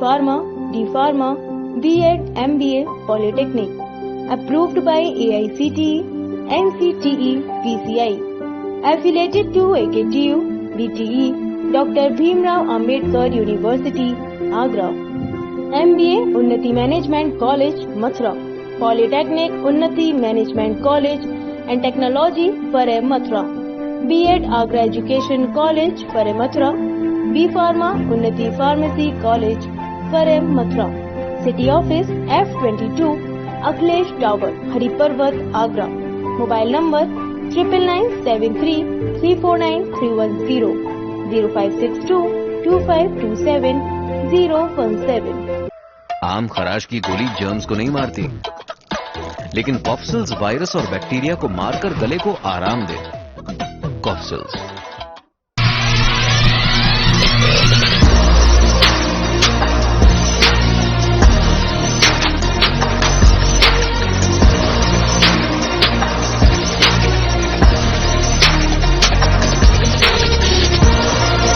Pharma, D Pharma, B.Ed, MBA, Polytechnic. Approved by AICTE, NCTE, PCI. Affiliated to AKTU, BTE, Dr. Bhimrao Ambedkar University, Agra. MBA, Unnati Management College, Mathura. Polytechnic, Unnati Management College and Technology, Paray, Mathura. B.Ed, Agra Education College, Paray, Mathura. B Pharma, Unnati Pharmacy College, Paray, Mathura. City Office, F22, Akhilesh Tower, Hariparvat, Agra. Mobile number 99973349 310 0562 2527 017। आम खराश की गोली germs को नहीं मारती, लेकिन कॉफ्सिल्स virus और bacteria को मारकर गले को आराम दे। कॉफ्सिल्स।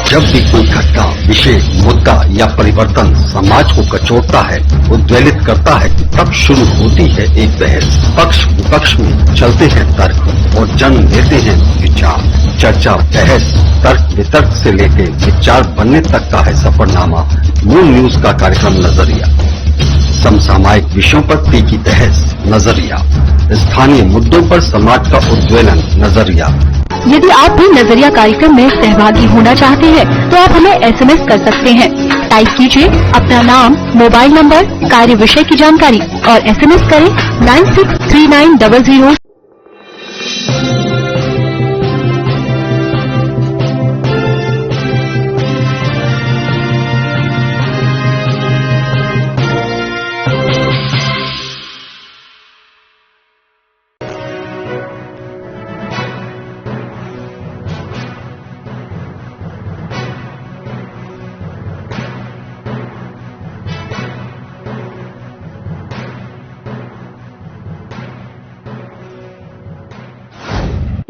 जब भी कोई घटना, विषय, मुद्दा या परिवर्तन समाज को कचोटता है, उद्वेलित करता है, तब शुरू होती है एक बहस। पक्ष विपक्ष में चलते हैं तर्क और जन्म लेते हैं विचार। चर्चा, बहस, तर्क वितर्क से लेकर विचार बनने तक का है सफरनामा मून न्यूज का कार्यक्रम नजरिया। समसामयिक विषयों पर तीखी बहस, नजरिया। स्थानीय मुद्दों पर समाज का उद्वेलन, नजरिया। यदि आप भी नजरिया कार्यक्रम में सहभागी होना चाहते हैं तो आप हमें SMS कर सकते हैं। टाइप कीजिए अपना नाम, मोबाइल नंबर, कार्य विषय की जानकारी और SMS करें 963900।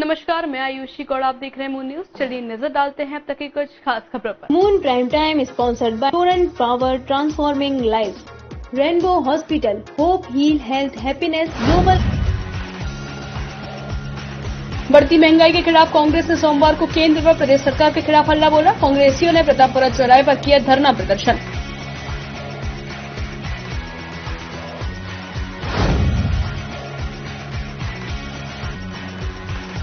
नमस्कार, मैं आयुषी और आप देख रहे हैं मून न्यूज। चलिए नजर डालते हैं अब तक की कुछ खास खबरों पर। Moon Prime Time sponsored by Torrent Power Transforming Lives. Rainbow Hospital, Hope, Heal, Health, Happiness, Global. बढ़ती महंगाई के खिलाफ कांग्रेस ने सोमवार को केंद्र व प्रदेश सरकार के खिलाफ हल्ला बोला। कांग्रेसियों ने प्रतापपुरा चौराहे पर किया धरना प्रदर्शन।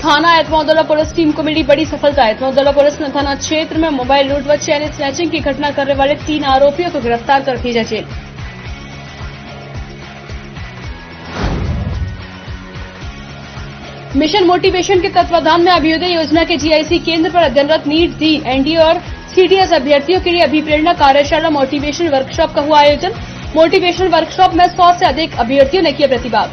थाना एतमाउद्दौला पुलिस टीम को मिली बड़ी सफलता। एतमाउद्दौला पुलिस ने थाना क्षेत्र में मोबाइल लूट व चैन स्नैचिंग की घटना करने वाले 3 आरोपियों को गिरफ्तार कर भेजा जेल। मिशन मोटिवेशन के तत्वाधान में अभ्युदय योजना के GIC केंद्र पर अध्ययनरत नीट, जी, NDA और CDS अभ्यर्थियों के लिए अभिप्रेरणा कार्यशाला मोटिवेशन वर्कशॉप का हुआ आयोजन। मोटिवेशन वर्कशॉप में 100 से अधिक अभ्यर्थियों ने किया प्रतिभाग।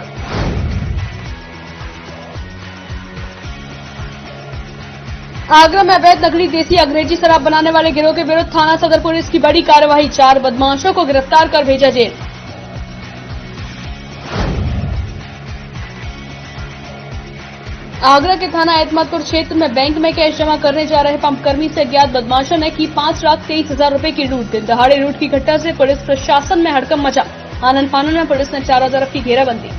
आगरा में अवैध नकली देसी अंग्रेजी शराब बनाने वाले गिरोह के विरुद्ध थाना सदर पुलिस की बड़ी कार्रवाई। 4 बदमाशों को गिरफ्तार कर भेजा जेल। आगरा के थाना एतमादपुर क्षेत्र में बैंक में कैश जमा करने जा रहे पंपकर्मी से अज्ञात बदमाशों ने की 5,23,000 रुपए की लूट। दिन दहाड़े लूट की घटना से पुलिस प्रशासन में हड़कंप मचा। आनंद फानन में पुलिस ने चारों तरफ की घेराबंदी।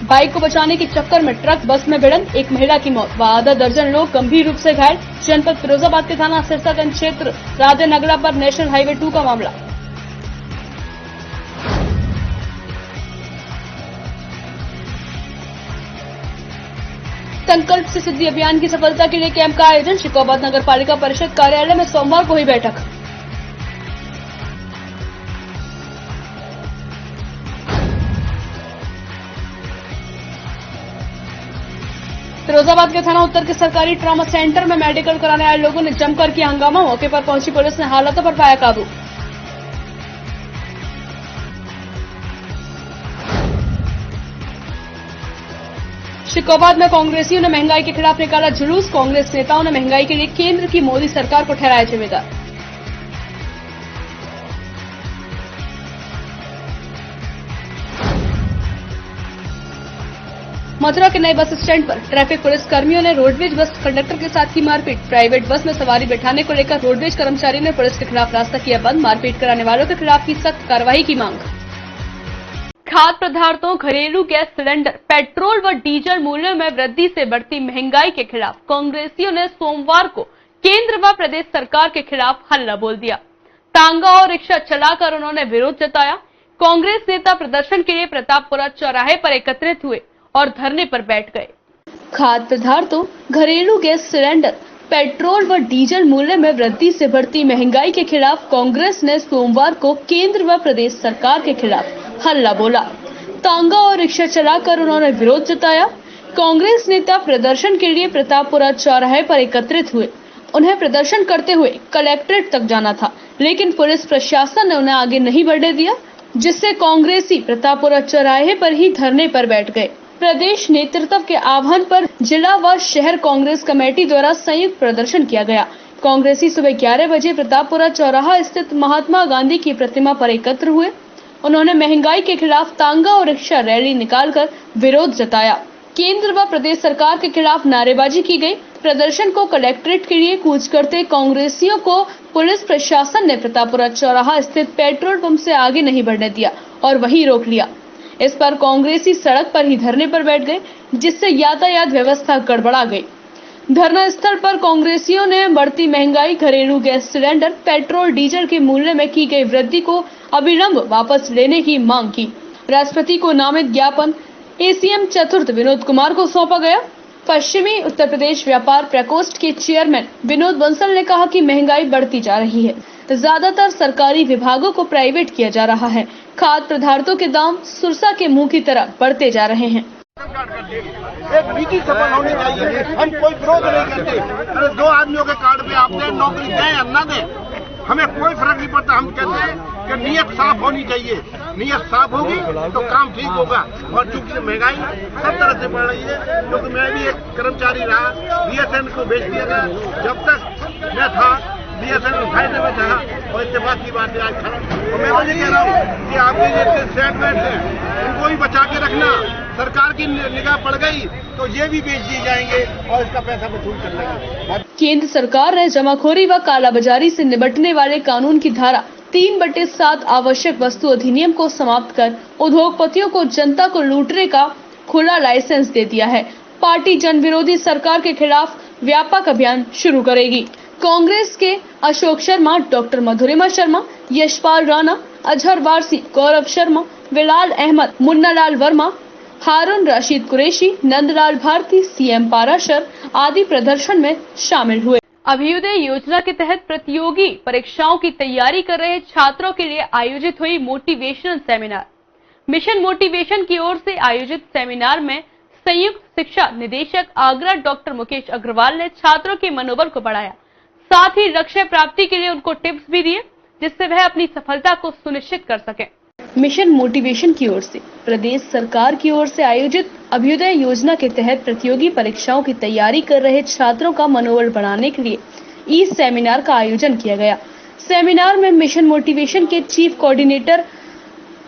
बाइक को बचाने के चक्कर में ट्रक बस में भिड़ंत, एक महिला की मौत व आधा दर्जन लोग गंभीर रूप से घायल। जनपद फिरोजाबाद के थाना सिरसागंज क्षेत्र राधे नगरा पर नेशनल हाईवे 2 का मामला। संकल्प से सिद्धि अभियान की सफलता के लिए कैंप का आयोजन। शिकोबाद नगर पालिका परिषद कार्यालय में सोमवार को हुई बैठक। फिरोजाबाद के थाना उत्तर के सरकारी ट्रॉमा सेंटर में मेडिकल कराने आए लोगों ने जमकर किया हंगामा। मौके पर पहुंची पुलिस ने हालातों पर पाया काबू। शिकोबाद में कांग्रेसियों ने महंगाई के खिलाफ निकाला जुलूस। कांग्रेस नेताओं ने महंगाई के लिए केंद्र की मोदी सरकार को ठहराया जिम्मेदार। मथुरा के नए बस स्टैंड पर ट्रैफिक पुलिस कर्मियों ने रोडवेज बस कंडक्टर के साथ की मारपीट। प्राइवेट बस में सवारी बैठाने को लेकर रोडवेज कर्मचारी ने पुलिस के खिलाफ रास्ता किया बंद। मारपीट कराने वालों के खिलाफ की सख्त कार्रवाई की मांग। खाद्य पदार्थों, घरेलू गैस सिलेंडर, पेट्रोल व डीजल मूल्यों में वृद्धि से बढ़ती महंगाई के खिलाफ कांग्रेसियों ने सोमवार को केंद्र व प्रदेश सरकार के खिलाफ हल्ला बोल दिया। तांगा और रिक्शा चलाकर उन्होंने विरोध जताया। कांग्रेस नेता प्रदर्शन के लिए प्रतापपुरा चौराहे पर एकत्रित हुए और धरने पर बैठ गए। खाद्य पदार्थों, घरेलू गैस सिलेंडर, पेट्रोल व डीजल मूल्य में वृद्धि से बढ़ती महंगाई के खिलाफ कांग्रेस ने सोमवार को केंद्र व प्रदेश सरकार के खिलाफ हल्ला बोला। तांगा और रिक्शा चलाकर उन्होंने विरोध जताया। कांग्रेस नेता प्रदर्शन के लिए प्रतापपुरा चौराहे पर एकत्रित हुए। उन्हें प्रदर्शन करते हुए कलेक्ट्रेट तक जाना था, लेकिन पुलिस प्रशासन ने उन्हें आगे नहीं बढ़ने दिया, जिससे कांग्रेसी प्रतापपुरा चौराहे पर ही धरने पर बैठ गए। प्रदेश नेतृत्व के आह्वान पर जिला व शहर कांग्रेस कमेटी द्वारा संयुक्त प्रदर्शन किया गया। कांग्रेसी सुबह 11 बजे प्रतापपुरा चौराहा स्थित महात्मा गांधी की प्रतिमा पर एकत्र हुए। उन्होंने महंगाई के खिलाफ तांगा और रिक्शा रैली निकालकर विरोध जताया। केंद्र व प्रदेश सरकार के खिलाफ नारेबाजी की गई। प्रदर्शन को कलेक्ट्रेट के लिए कूच करते कांग्रेसियों को पुलिस प्रशासन ने प्रतापपुरा चौराहा स्थित पेट्रोल पंप से आगे नहीं बढ़ने दिया और वहीं रोक लिया। इस पर कांग्रेसी सड़क पर ही धरने पर बैठ गए, जिससे यातायात व्यवस्था गड़बड़ा गई। धरना स्थल पर कांग्रेसियों ने बढ़ती महंगाई, घरेलू गैस सिलेंडर, पेट्रोल डीजल के मूल्य में की गई वृद्धि को अविलंब वापस लेने की मांग की। राष्ट्रपति को नामित ज्ञापन एसीएम चतुर्थ विनोद कुमार को सौंपा गया। पश्चिमी उत्तर प्रदेश व्यापार प्रकोष्ठ के चेयरमैन विनोद बंसल ने कहा कि महंगाई बढ़ती जा रही है, ज्यादातर सरकारी विभागों को प्राइवेट किया जा रहा है। खाद्य पदार्थों के दाम सुरसा के मुंह की तरह बढ़ते जा रहे हैं। एक नीति सफल होनी चाहिए। हम कोई विरोध नहीं करते। अरे 2 आदमियों के कार्ड पे आपने नौकरी दें या न दें, हमें कोई फर्क नहीं पड़ता। हम कहते हैं कि नीयत साफ होनी चाहिए। नीयत साफ होगी तो काम ठीक होगा। और चूंकि महंगाई सब तरह से बढ़ रही है, क्योंकि मैं भी एक कर्मचारी रहा, बीएसएन को बेच दिया गया। जब तक मैं था बीएसएन फायदे में था और इसके बाद की बात आज खड़ा। तो मैं वही कह रहा हूँ कि आपके जैसे सेटमेंट है उनको भी बचा के रखना। सरकार की निगाह पड़ गई तो ये भी बेच दिए जाएंगे और इसका पैसा वसूल कर लेंगे। केंद्र सरकार ने जमाखोरी व कालाबाजारी से निपटने वाले कानून की धारा 3/7 आवश्यक वस्तु अधिनियम को समाप्त कर उद्योगपतियों को जनता को लूटने का खुला लाइसेंस दे दिया है। पार्टी जन विरोधी सरकार के खिलाफ व्यापक अभियान शुरू करेगी। कांग्रेस के अशोक शर्मा, डॉक्टर मधुरिमा शर्मा, यशपाल राणा, अजहर वारसी, गौरव शर्मा, बिलाल अहमद, मुन्नालाल वर्मा, हारून रशीद कुरैशी, नंदलाल भारती, सीएम पाराशर आदि प्रदर्शन में शामिल हुए। अभ्युदय योजना के तहत प्रतियोगी परीक्षाओं की तैयारी कर रहे छात्रों के लिए आयोजित हुई मोटिवेशनल सेमिनार। मिशन मोटिवेशन की ओर से आयोजित सेमिनार में संयुक्त शिक्षा निदेशक आगरा डॉक्टर मुकेश अग्रवाल ने छात्रों के मनोबल को बढ़ाया, साथ ही लक्ष्य प्राप्ति के लिए उनको टिप्स भी दिए, जिससे वह अपनी सफलता को सुनिश्चित कर सके। मिशन मोटिवेशन की ओर से प्रदेश सरकार की ओर से आयोजित अभ्युदय योजना के तहत प्रतियोगी परीक्षाओं की तैयारी कर रहे छात्रों का मनोबल बढ़ाने के लिए इस सेमिनार का आयोजन किया गया। सेमिनार में मिशन मोटिवेशन के चीफ कोऑर्डिनेटर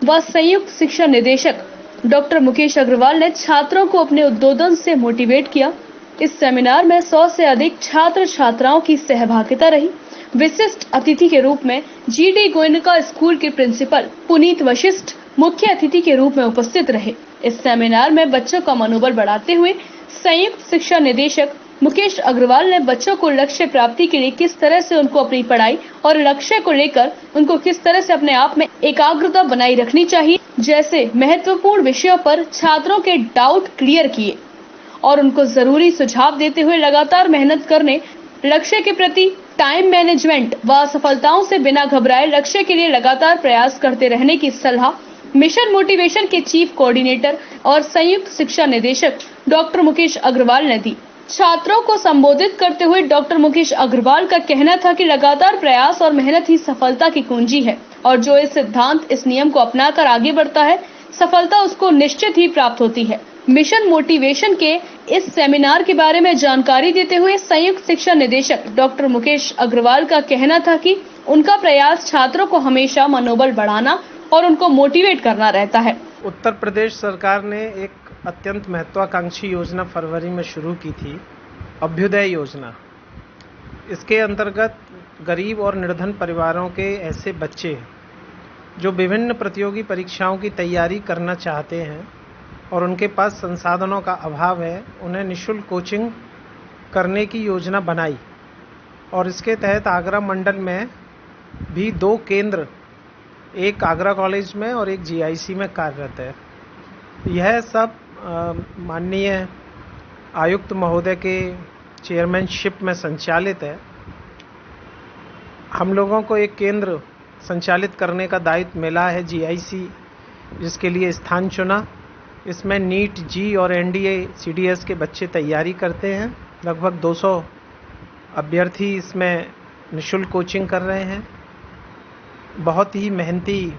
व संयुक्त शिक्षा निदेशक डॉक्टर मुकेश अग्रवाल ने छात्रों को अपने उद्बोधन से मोटिवेट किया। इस सेमिनार में 100 से अधिक छात्र छात्राओं की सहभागिता रही। विशिष्ट अतिथि के रूप में जीडी गोयनका स्कूल के प्रिंसिपल पुनीत वशिष्ठ मुख्य अतिथि के रूप में उपस्थित रहे। इस सेमिनार में बच्चों का मनोबल बढ़ाते हुए संयुक्त शिक्षा निदेशक मुकेश अग्रवाल ने बच्चों को लक्ष्य प्राप्ति के लिए किस तरह से उनको अपनी पढ़ाई और लक्ष्य को लेकर उनको किस तरह से अपने आप में एकाग्रता बनाई रखनी चाहिए, जैसे महत्वपूर्ण विषयों पर छात्रों के डाउट क्लियर किए और उनको जरूरी सुझाव देते हुए लगातार मेहनत करने, लक्ष्य के प्रति टाइम मैनेजमेंट व असफलताओं से बिना घबराए लक्ष्य के लिए लगातार प्रयास करते रहने की सलाह मिशन मोटिवेशन के चीफ कोऑर्डिनेटर और संयुक्त शिक्षा निदेशक डॉक्टर मुकेश अग्रवाल ने दी। छात्रों को संबोधित करते हुए डॉक्टर मुकेश अग्रवाल का कहना था कि लगातार प्रयास और मेहनत ही सफलता की कुंजी है और जो इस सिद्धांत, इस नियम को अपनाकर आगे बढ़ता है, सफलता उसको निश्चित ही प्राप्त होती है। मिशन मोटिवेशन के इस सेमिनार के बारे में जानकारी देते हुए संयुक्त शिक्षा निदेशक डॉक्टर मुकेश अग्रवाल का कहना था कि उनका प्रयास छात्रों को हमेशा मनोबल बढ़ाना और उनको मोटिवेट करना रहता है। उत्तर प्रदेश सरकार ने एक अत्यंत महत्वाकांक्षी योजना फरवरी में शुरू की थी, अभ्युदय योजना। इसके अंतर्गत गरीब और निर्धन परिवारों के ऐसे बच्चे जो विभिन्न प्रतियोगी परीक्षाओं की तैयारी करना चाहते हैं और उनके पास संसाधनों का अभाव है, उन्हें निःशुल्क कोचिंग करने की योजना बनाई और इसके तहत आगरा मंडल में भी 2 केंद्र, एक आगरा कॉलेज में और एक जीआईसी में कार्यरत है। यह सब माननीय आयुक्त महोदय के चेयरमैनशिप में संचालित है। हम लोगों को एक केंद्र संचालित करने का दायित्व मिला है, जीआईसी, जिसके लिए स्थान चुना। इसमें नीट, जी और एनडीए, सीडीएस के बच्चे तैयारी करते हैं। लगभग 200 अभ्यर्थी इसमें निःशुल्क कोचिंग कर रहे हैं। बहुत ही मेहनती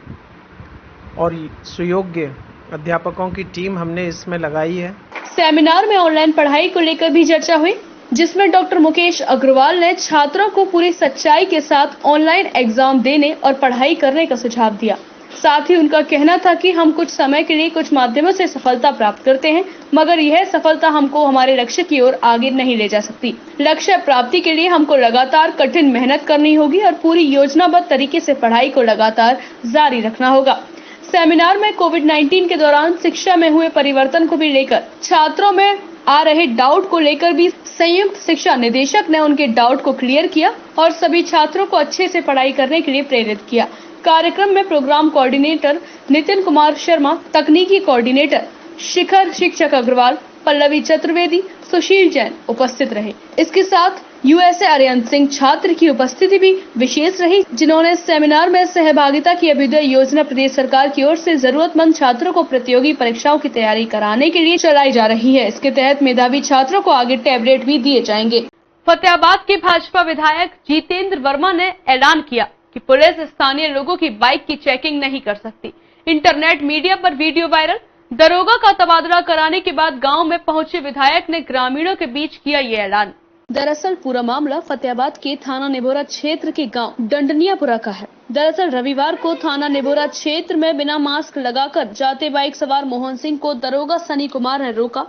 और सुयोग्य अध्यापकों की टीम हमने इसमें लगाई है। सेमिनार में ऑनलाइन पढ़ाई को लेकर भी चर्चा हुई, जिसमें डॉक्टर मुकेश अग्रवाल ने छात्रों को पूरी सच्चाई के साथ ऑनलाइन एग्जाम देने और पढ़ाई करने का सुझाव दिया। साथ ही उनका कहना था कि हम कुछ समय के लिए कुछ माध्यमों से सफलता प्राप्त करते हैं, मगर यह सफलता हमको हमारे लक्ष्य की ओर आगे नहीं ले जा सकती। लक्ष्य प्राप्ति के लिए हमको लगातार कठिन मेहनत करनी होगी और पूरी योजनाबद्ध तरीके से पढ़ाई को लगातार जारी रखना होगा। सेमिनार में कोविड-19 के दौरान शिक्षा में हुए परिवर्तन को भी लेकर छात्रों में आ रहे डाउट को लेकर भी संयुक्त शिक्षा निदेशक ने उनके डाउट को क्लियर किया और सभी छात्रों को अच्छे से पढ़ाई करने के लिए प्रेरित किया। कार्यक्रम में प्रोग्राम कोऑर्डिनेटर नितिन कुमार शर्मा, तकनीकी कोऑर्डिनेटर शिखर, शिक्षक अग्रवाल, पल्लवी चतुर्वेदी, सुशील जैन उपस्थित रहे। इसके साथ यूएसए अरिहंत सिंह छात्र की उपस्थिति भी विशेष रही, जिन्होंने सेमिनार में सहभागिता की अभ्युदय योजना प्रदेश सरकार की ओर से जरूरतमंद छात्रों को प्रतियोगी परीक्षाओं की तैयारी कराने के लिए चलाई जा रही है। इसके तहत मेधावी छात्रों को आगे टैबलेट भी दिए जाएंगे। फतेहाबाद के भाजपा विधायक जितेंद्र वर्मा ने ऐलान किया कि पुलिस स्थानीय लोगों की बाइक की चेकिंग नहीं कर सकती। इंटरनेट मीडिया पर वीडियो वायरल। दरोगा का तबादला कराने के बाद गांव में पहुंचे विधायक ने ग्रामीणों के बीच किया ये ऐलान। दरअसल पूरा मामला फतेहाबाद के थाना नेबोरा क्षेत्र के गांव डंडनियापुरा का है। दरअसल रविवार को थाना नेबोरा क्षेत्र में बिना मास्क लगाकर जाते बाइक सवार मोहन सिंह को दरोगा सनी कुमार ने रोका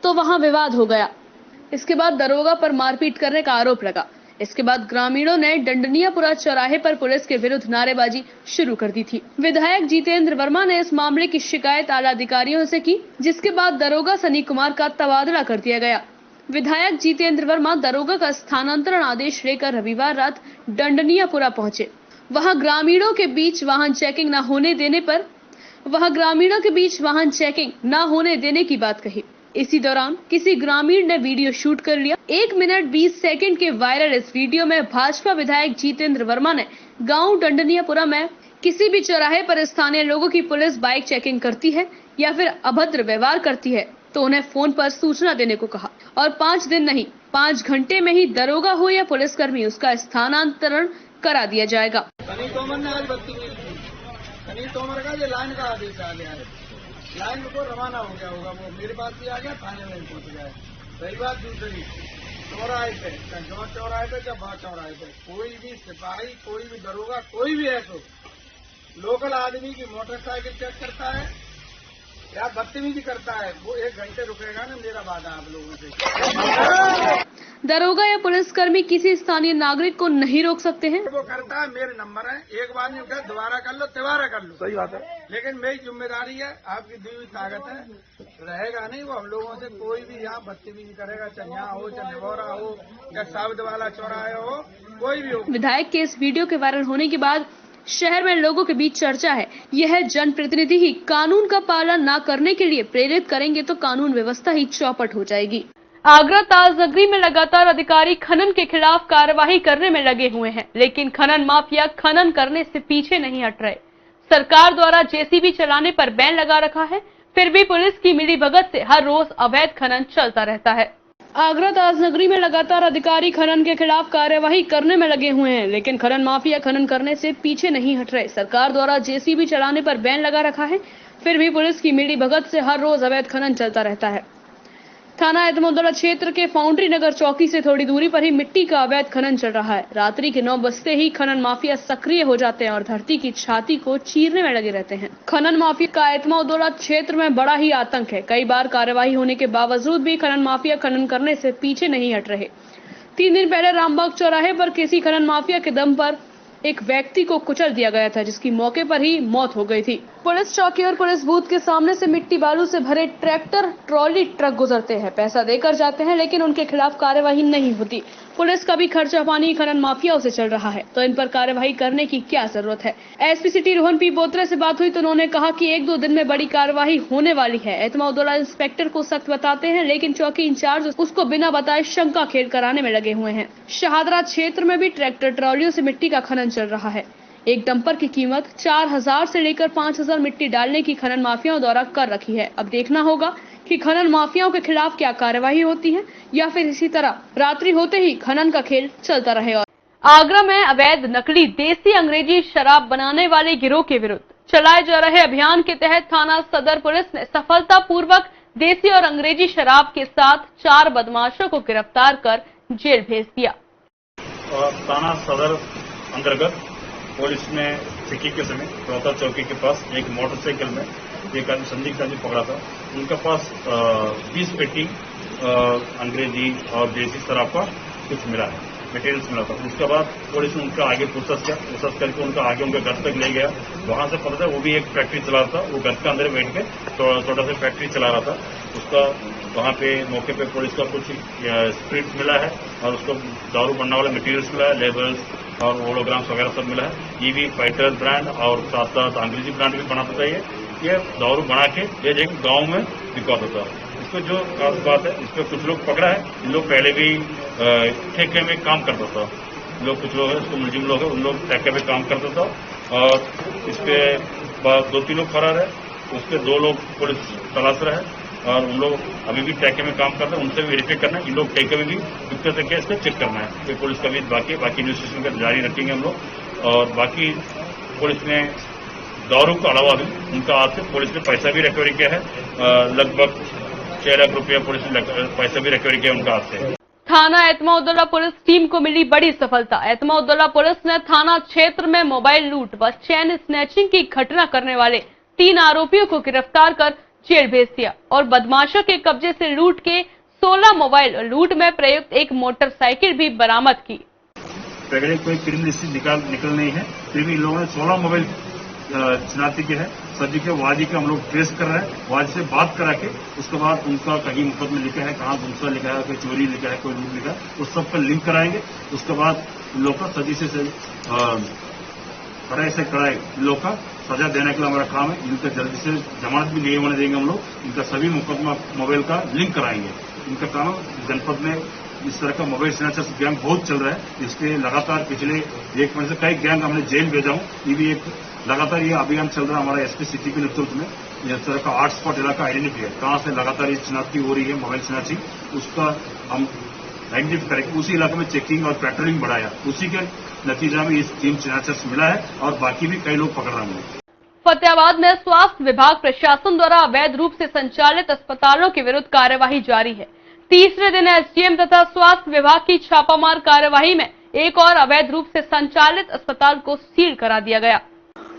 तो वहां विवाद हो गया। इसके बाद दरोगा पर मारपीट करने का आरोप लगा। इसके बाद ग्रामीणों ने डंडनियापुरा चौराहे पर पुलिस के विरुद्ध नारेबाजी शुरू कर दी थी। विधायक जितेंद्र वर्मा ने इस मामले की शिकायत आला अधिकारियों से की, जिसके बाद दरोगा सनी कुमार का तबादला कर दिया गया। विधायक जितेंद्र वर्मा दरोगा का स्थानांतरण आदेश लेकर रविवार रात डंडनियापुरा पहुंचे। वहां ग्रामीणों के बीच वाहन चेकिंग न होने देने की बात कही। इसी दौरान किसी ग्रामीण ने वीडियो शूट कर लिया। 1 मिनट 20 सेकंड के वायरल इस वीडियो में भाजपा विधायक जितेंद्र वर्मा ने गांव डंडनियापुरा में किसी भी चौराहे पर स्थानीय लोगों की पुलिस बाइक चेकिंग करती है या फिर अभद्र व्यवहार करती है तो उन्हें फोन पर सूचना देने को कहा और 5 दिन नहीं 5 घंटे में ही दरोगा हो या पुलिसकर्मी उसका स्थानांतरण करा दिया जाएगा। सनी तोमर ने आज बदतमीजी की। सनी तोमर का ये लाइन का आदेश आ गया है, लाइन को रवाना हो गया होगा, वो मेरे पास भी आ गया, थाने में पहुंच गया है। सही बात। दूसरी चौराहे पे, चाहे चौराहे पे चाहे बाहर चौराहे पे, कोई भी सिपाही, कोई भी दरोगा, कोई भी है तो लोकल आदमी की मोटरसाइकिल चेक करता है या बदतमीजी करता है, वो 1 घंटे रुकेगा ना, मेरा वादा आप लोगों से। दरोगा या पुलिसकर्मी किसी स्थानीय नागरिक को नहीं रोक सकते हैं। वो करता है, मेरे नंबर है, एक बार नहीं उठा, दोबारा कर लो, तिबारा कर लो। सही बात है, लेकिन मेरी जिम्मेदारी है, आपकी दी हुई ताकत है, रहेगा नहीं वो हम लोगों से। कोई भी यहाँ बदतमीजी करेगा, चाहे यहाँ हो, चाहे नेबोरा हो या साबित वाला चौराहे हो, कोई भी हो। विधायक के इस वीडियो के वायरल होने के बाद शहर में लोगों के बीच चर्चा है, यह जनप्रतिनिधि ही कानून का पालन न करने के लिए प्रेरित करेंगे तो कानून व्यवस्था ही चौपट हो जाएगी। आगरा ताजनगरी में लगातार अधिकारी खनन के खिलाफ कार्यवाही करने में लगे हुए हैं, लेकिन खनन माफिया खनन करने से पीछे नहीं हट रहे। सरकार द्वारा जेसीबी चलाने पर बैन लगा रखा है, फिर भी पुलिस की मिलीभगत से हर रोज अवैध खनन चलता रहता है। आगरा ताजनगरी में लगातार अधिकारी खनन के खिलाफ कार्यवाही करने में लगे हुए हैं, लेकिन खनन माफिया खनन करने से पीछे नहीं हट रहे। सरकार द्वारा जेसीबी चलाने पर बैन लगा रखा है, फिर भी पुलिस की मिलीभगत से हर रोज अवैध खनन चलता रहता है। थाना एतमाउद्दौला क्षेत्र के फाउंड्री नगर चौकी से थोड़ी दूरी पर ही मिट्टी का अवैध खनन चल रहा है। रात्रि के 9 बजते ही खनन माफिया सक्रिय हो जाते हैं और धरती की छाती को चीरने में लगे रहते हैं। खनन माफिया का एतमाउद्दौला क्षेत्र में बड़ा ही आतंक है। कई बार कार्यवाही होने के बावजूद भी खनन माफिया खनन करने से पीछे नहीं हट रहे। 3 दिन पहले रामबाग चौराहे पर किसी खनन माफिया के दम पर एक व्यक्ति को कुचल दिया गया था, जिसकी मौके पर ही मौत हो गई थी। पुलिस चौकी और पुलिस बूथ के सामने से मिट्टी बालू से भरे ट्रैक्टर ट्रॉली ट्रक गुजरते हैं, पैसा देकर जाते हैं, लेकिन उनके खिलाफ कार्यवाही नहीं होती। पुलिस का भी खर्चा पानी खनन माफियाओं से चल रहा है, तो इन पर कार्यवाही करने की क्या जरूरत है। SP city Rohan P Botre से बात हुई तो उन्होंने कहा कि 1-2 दिन में बड़ी कार्यवाही होने वाली है। एतमाउद्दौला इंस्पेक्टर को सख्त बताते हैं, लेकिन चौकी इंचार्ज उसको बिना बताए शंका खेल कराने में लगे हुए हैं। शहादरा क्षेत्र में भी ट्रैक्टर ट्रॉलियों से मिट्टी का खनन चल रहा है। एक डंपर की कीमत 4000 से लेकर 5000 मिट्टी डालने की खनन माफियाओं द्वारा कर रखी है। अब देखना होगा कि खनन माफियाओं के खिलाफ क्या कार्यवाही होती है या फिर इसी तरह रात्रि होते ही खनन का खेल चलता रहे। और आगरा में अवैध नकली देसी अंग्रेजी शराब बनाने वाले गिरोह के विरुद्ध चलाए जा रहे अभियान के तहत थाना सदर पुलिस ने सफलतापूर्वक देसी और अंग्रेजी शराब के साथ 4 बदमाशों को गिरफ्तार कर जेल भेज दिया। थाना सदर अंतर्गत पुलिस ने सिक्की के समय चौथा चौकी के पास एक मोटरसाइकिल में एक आदमी संदिग्ध आदमी पकड़ा था। उनके पास 20 पेटी अंग्रेजी और देसी शराब का कुछ मिला है, मटेरियल्स मिला था। उसके बाद पुलिस ने उनका आगे पूछताछ करके उनका आगे उनके घर तक ले गया। वहां से पता था वो भी एक फैक्ट्री चला रहा था, वो घर के अंदर बैठ के छोटा सा फैक्ट्री चला रहा था। उसका वहां पे मौके पे पुलिस का कुछ स्प्रिट्स मिला है और उसको दारू बनने वाला मटेरियल्स मिला है, लेबल्स और होलोग्राम्स वगैरह सब मिला है। ईवी फाइटर ब्रांड और साथ साथ अंग्रेजी ब्रांड भी बनाता था। ये दारू बना के ये एक गांव में बिकवाता था। इसको जो खास बात है, इस पर कुछ लोग पकड़ा है। इन लोग पहले भी ठेके में काम करता था। लोग कुछ लोग हैं, इसको मुलजिम लोग हैं, उन लोग ठेके में काम करता था और इस पे 2-3 लोग फरार है। उसके 2 लोग पुलिस तलाश रहा है और उन लोग अभी भी ठेके में काम करते हैं। उनसे भी वेरीफाई करना है इन लोग ठेके में भी बिकते थे क्या, इसको चेक करना है। फिर पुलिस का भी बाकी इन्वेस्टिगेशन का जारी रखेंगे हम लोग। और बाकी पुलिस ने दारू के अलावा भी उनका हाथ से पुलिस ने पैसा भी रिकवरी किया है। लगभग 6 लाख रुपया पुलिस ने पैसा भी रिकवरी किया उनका हाथ से। थाना एतमाउद्दौला पुलिस टीम को मिली बड़ी सफलता। एतमाउद्दौला पुलिस ने थाना क्षेत्र में मोबाइल लूट व चेन स्नैचिंग की घटना करने वाले 3 आरोपियों को गिरफ्तार कर जेल भेज दिया और बदमाशों के कब्जे से लूट के 16 मोबाइल और लूट में प्रयुक्त एक मोटरसाइकिल भी बरामद की। पहले कोई क्रिमिनल स्थिति निकल नहीं है, फिर भी इन लोगों ने 16 मोबाइल चिनाती के है। सभी के वादी का हम लोग ट्रेस कर रहे हैं, वादी से बात करा के उसके बाद उनका कहीं मुकदमे लिखा है, कहाँ दूसरा लिखा है, कोई चोरी लिखा है, कोई लूट लिखा है, उस सब पर लिंक कराएंगे। उसके बाद इन लोग का सदी से कड़ाई से कड़ाई इन लोग का सजा देने के लिए हमारा काम है। इनका जल्दी से जमानत भी नहीं होने देंगे हम लोग। इनका सभी मुकदमा मोबाइल का लिंक कराएंगे। इनका काम जनपद में इस तरह का मोबाइल स्नैचर्स गैंग बहुत चल रहा है। इसके लगातार पिछले 1 महीने से कई गैंग हमने जेल भेजा हूँ। ये भी एक लगातार ये अभियान चल रहा है हमारा एसपी सिटी के नेतृत्व में। इस तरह का हॉट स्पॉट इलाका आइडेंटिफाई है, कहाँ से लगातार ये चिनाती हो रही है मोबाइल स्नैचिंग, उसका हम आइडेंटिफाई करेंगे। उसी इलाके में चेकिंग और पेट्रोलिंग बढ़ाया, उसी के नतीजा में इस टीम स्नैचर्स मिला है और बाकी भी कई लोग पकड़ रहे हैं। फतेहाबाद में स्वास्थ्य विभाग प्रशासन द्वारा अवैध रूप से संचालित अस्पतालों के विरुद्ध कार्यवाही जारी है। तीसरे दिन एसडीएम तथा स्वास्थ्य विभाग की छापामार कार्यवाही में एक और अवैध रूप से संचालित अस्पताल को सील करा दिया गया।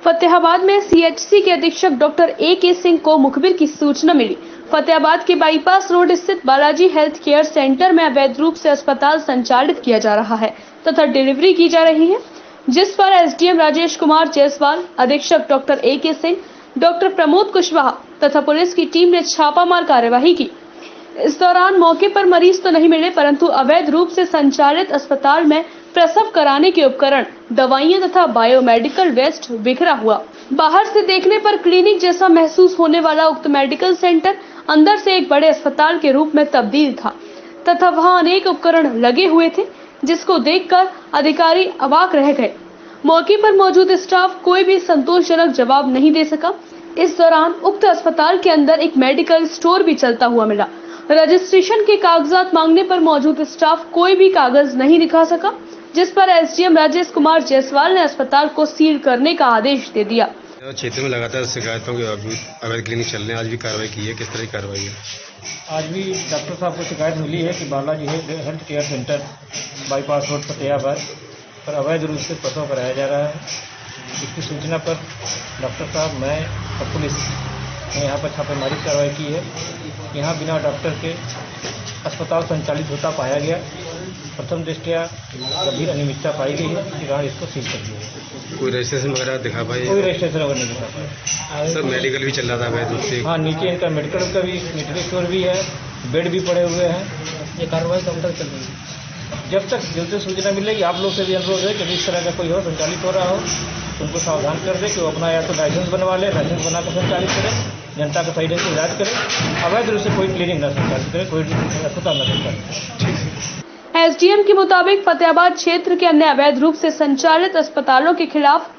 फतेहाबाद में सीएचसी के अधीक्षक डॉक्टर ए.के. सिंह को मुखबिर की सूचना मिली। फतेहाबाद के बाईपास रोड स्थित बालाजी हेल्थ केयर सेंटर में अवैध रूप से अस्पताल संचालित किया जा रहा है तथा डिलीवरी की जा रही है, जिस पर एसडीएम राजेश कुमार जायसवाल, अधीक्षक doctor A K. Singh, doctor Pramod Kushwaha तथा पुलिस की टीम ने छापामार कार्यवाही की। इस दौरान मौके पर मरीज तो नहीं मिले, परंतु अवैध रूप से संचालित अस्पताल में प्रसव कराने के उपकरण, दवाइयां तथा बायोमेडिकल वेस्ट बिखरा हुआ। बाहर से देखने पर क्लिनिक जैसा महसूस होने वाला उक्त मेडिकल सेंटर अंदर से एक बड़े अस्पताल के रूप में तब्दील था तथा वहां अनेक उपकरण लगे हुए थे, जिसको देखकर अधिकारी अवाक रह गए। मौके पर मौजूद स्टाफ कोई भी संतोषजनक जवाब नहीं दे सका। इस दौरान उक्त अस्पताल के अंदर एक मेडिकल स्टोर भी चलता हुआ मिला। रजिस्ट्रेशन के कागजात मांगने पर मौजूद स्टाफ कोई भी कागज नहीं दिखा सका, जिस पर एसडीएम राजेश कुमार जायसवाल ने अस्पताल को सील करने का आदेश दे दिया। क्षेत्र में लगातार शिकायतों के अवैध क्लिनिक चल रहे हैं, आज भी कार्रवाई की है। किस तरह की कार्रवाई है? आज भी डॉक्टर साहब को शिकायत मिली है कि Balaji health care centre bypass road Fatehabad पर अवैध रूप से प्रसव कराया जा रहा है। इसकी सूचना पर डॉक्टर साहब, मैं और पुलिस ने यहाँ पर छापेमारी कार्रवाई की है। यहाँ बिना डॉक्टर के अस्पताल संचालित होता पाया गया। प्रथम दृष्टया गंभीर अनियमितता पाई गई है, इसके कारण इसको सील कर दिया। कोई रजिस्ट्रेशन वगैरह दिखा पाए? कोई रजिस्ट्रेशन वगैरह नहीं दिखा पाया। सर मेडिकल भी चल रहा था वैसे उससे? हाँ, नीचे इनका मेडिकल का भी मेडिकल स्टोर भी है, बेड भी पड़े हुए हैं। ये कार्रवाई कब तक चल रही है? जब तक जल्द सूचना मिलेगी। आप लोग से भी अनुरोध है कि इस तरह का कोई हो संचालित हो रहा हो तो उनको सावधान कर दे कि वो अपना या तो लाइसेंस बनवा ले, लाइसेंस बनाकर संचालित करें, जनता का सही ढंग से इलाज करें, अवैध रूप से कोई क्लिनिक न संचालित करे, कोई अस्पताल न संचालित करे। एसडीएम के मुताबिक फतेहाबाद क्षेत्र के अन्य अवैध रूप से संचालित अस्पतालों के खिलाफ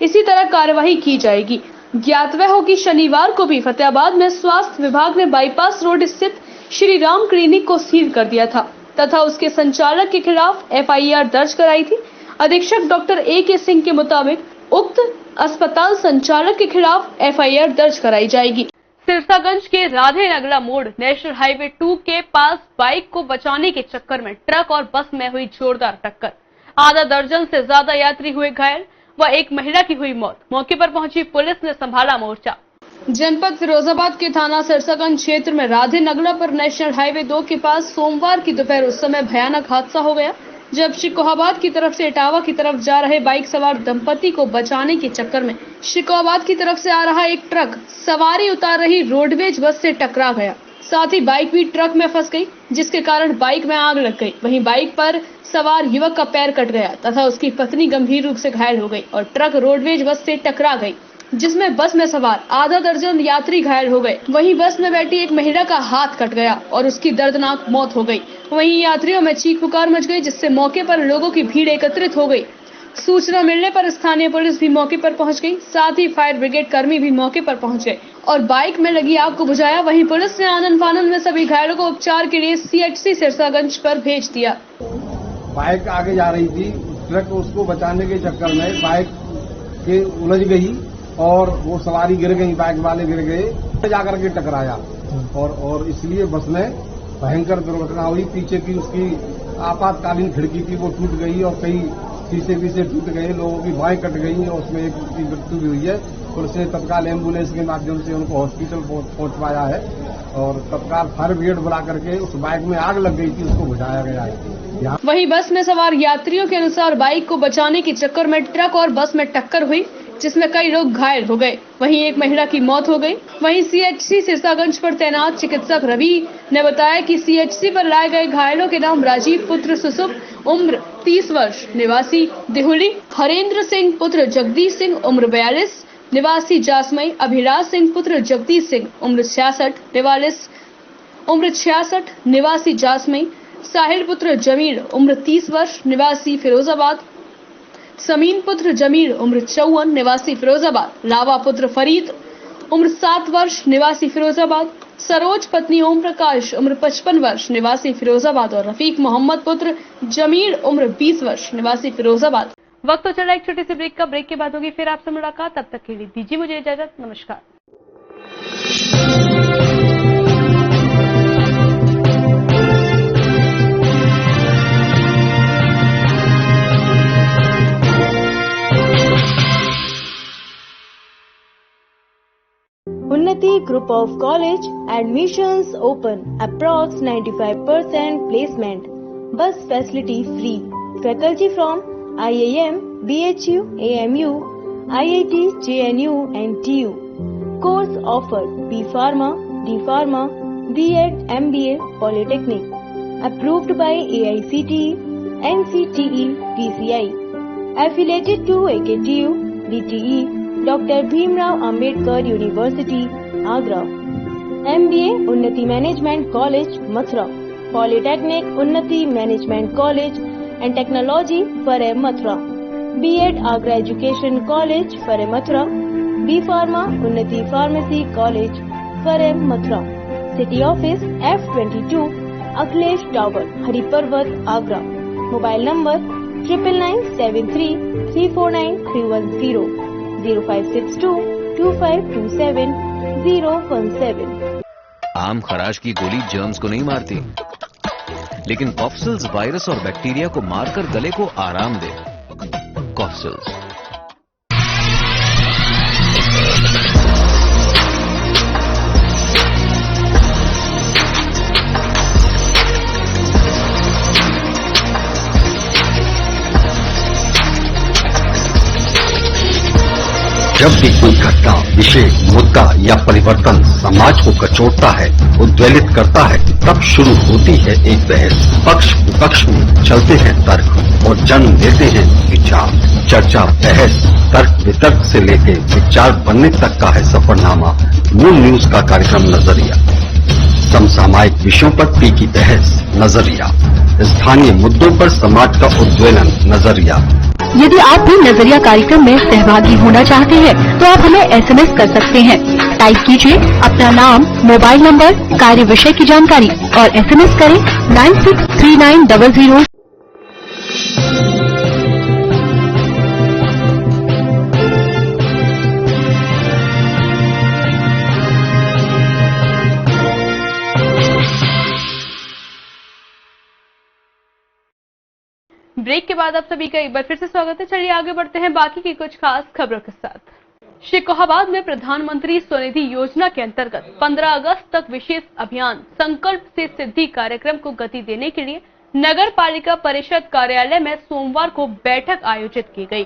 इसी तरह कार्यवाही की जाएगी। ज्ञातव्य हो कि शनिवार को भी फतेहाबाद में स्वास्थ्य विभाग ने बाईपास रोड स्थित श्री राम क्लिनिक को सील कर दिया था तथा उसके संचालक के खिलाफ एफआईआर दर्ज कराई थी। अधीक्षक डॉक्टर ए.के. सिंह के मुताबिक उक्त अस्पताल संचालक के खिलाफ एफआईआर दर्ज कराई जाएगी। सिरसागंज के राधे नगला मोड़ नेशनल हाईवे 2 के पास बाइक को बचाने के चक्कर में ट्रक और बस में हुई जोरदार टक्कर। आधा दर्जन से ज्यादा यात्री हुए घायल व एक महिला की हुई मौत। मौके पर पहुंची पुलिस ने संभाला मोर्चा। जनपद फिरोजाबाद के थाना सिरसागंज क्षेत्र में राधे नगला पर नेशनल हाईवे 2 के पास सोमवार की दोपहर उस समय भयानक हादसा हो गया जब शिकोहाबाद की तरफ से इटावा की तरफ जा रहे बाइक सवार दंपति को बचाने के चक्कर में शिकोहाबाद की तरफ से आ रहा एक ट्रक सवारी उतार रही रोडवेज बस से टकरा गया। साथ ही बाइक भी ट्रक में फंस गई, जिसके कारण बाइक में आग लग गई। वहीं बाइक पर सवार युवक का पैर कट गया तथा उसकी पत्नी गंभीर रूप से घायल हो गई और ट्रक रोडवेज बस से टकरा गई, जिसमें बस में सवार आधा दर्जन यात्री घायल हो गए। वहीं बस में बैठी एक महिला का हाथ कट गया और उसकी दर्दनाक मौत हो गई। वहीं यात्रियों में चीख पुकार मच गई, जिससे मौके पर लोगों की भीड़ एकत्रित हो गई। सूचना मिलने पर स्थानीय पुलिस भी मौके पर पहुंच गई, साथ ही फायर ब्रिगेड कर्मी भी मौके पर पहुंच गए और बाइक में लगी आग को बुझाया। वहीं पुलिस ने आनंद फानंद में सभी घायलों को उपचार के लिए सीएचसी सिरसागंज पर भेज दिया। बाइक आगे जा रही थी, ट्रक उसको बचाने के चक्कर में बाइक के उलझ गई और वो सवारी गिर गई, बाइक वाले गिर गए, जाकर के टकराया और इसलिए बस में भयंकर दुर्घटना हुई। पीछे की उसकी आपातकालीन खिड़की थी, वो टूट गई और कई शीशे टूट गए, लोगों की बाहें कट गई और उसमें एक की मृत्यु भी हुई है। पुलिस ने तत्काल एम्बुलेंस के माध्यम से उनको हॉस्पिटल पहुंचवाया है और तत्काल फायर ब्रिगेड बुला करके उस बाइक में आग लग गई थी, उसको बुझाया गया है। वहीं बस में सवार यात्रियों के अनुसार बाइक को बचाने के चक्कर में ट्रक और बस में टक्कर हुई, जिसमें कई लोग घायल हो गए। वहीं एक महिला की मौत हो गई। वहीं सीएचसी सिरसागंज पर तैनात चिकित्सक रवि ने बताया कि सीएचसी पर लाए गए घायलों के नाम राजीव पुत्र सुसुप उम्र 30 वर्ष निवासी दिहुली, हरेंद्र सिंह पुत्र जगदीश सिंह उम्र 42 निवासी जासमई, अभिलाष सिंह पुत्र जगदीश सिंह उम्र 66 निवासी जासमई, साहिल पुत्र जमीर उम्र 30 वर्ष निवासी फिरोजाबाद, समीन पुत्र जमीर उम्र 54 निवासी फिरोजाबाद, लावा पुत्र फरीद उम्र 7 वर्ष निवासी फिरोजाबाद, सरोज पत्नी ओम प्रकाश उम्र 55 वर्ष निवासी फिरोजाबाद और रफीक मोहम्मद पुत्र जमीर उम्र 20 वर्ष निवासी फिरोजाबाद। वक्त तो चला एक छोटी सी ब्रेक का। ब्रेक के बाद होगी फिर आपसे मुलाकात। तब तक के लिए दीजिए मुझे इजाजत। नमस्कार। Unnati Group of College admissions open. Approx 95% placement. Bus facility free. Faculty from IIM, BHU, AMU, IIT, JNU and TU. Course offered B Pharma, D Pharma, B.Ed, MBA, Polytechnic. Approved by AICTE, NCTE, PCI. Affiliated to AKTU, DTE, Dr. Bhimrao Ambedkar University, Agra. MBA Unnati Management College, Mathura. Polytechnic Unnati Management College and Technology, Farai, Mathura. B.Ed Agra Education College, Farai, Mathura. B Pharma Unnati Pharmacy College, Farai, Mathura. City Office F22, Akhilesh Tower, Hariparvat, Agra. Mobile number 9973 349 310. 0562 2527 017. आम खराश की गोली germs को नहीं मारती, लेकिन कॉफ्सिल्स virus और bacteria को मारकर गले को आराम दे। कॉफ्सिल्स। जब भी कोई घटना, विषय, मुद्दा या परिवर्तन समाज को कचोटता है, उद्वेलित करता है, तब शुरू होती है एक बहस। पक्ष विपक्ष में चलते हैं तर्क और जन्म लेते हैं विचार। चर्चा, बहस, तर्क वितर्क से लेके विचार बनने तक का है सफरनामा मूल न्यूज का कार्यक्रम नजरिया। समसामयिक विषयों पर तीखी बहस, नजरिया। स्थानीय मुद्दों पर समाज का उद्वेलन, नजरिया। यदि आप भी नजरिया कार्यक्रम में सहभागी होना चाहते हैं तो आप हमें SMS कर सकते हैं। टाइप कीजिए अपना नाम, मोबाइल नंबर, कार्य विषय की जानकारी और SMS करें 963900। ब्रेक के बाद आप सभी का एक बार फिर से स्वागत है। चलिए आगे बढ़ते हैं बाकी की कुछ खास खबरों के साथ। शेखोहाबाद में प्रधानमंत्री स्वनिधि योजना के अंतर्गत 15 अगस्त तक विशेष अभियान संकल्प से सिद्धि कार्यक्रम को गति देने के लिए नगर पालिका परिषद कार्यालय में सोमवार को बैठक आयोजित की गई।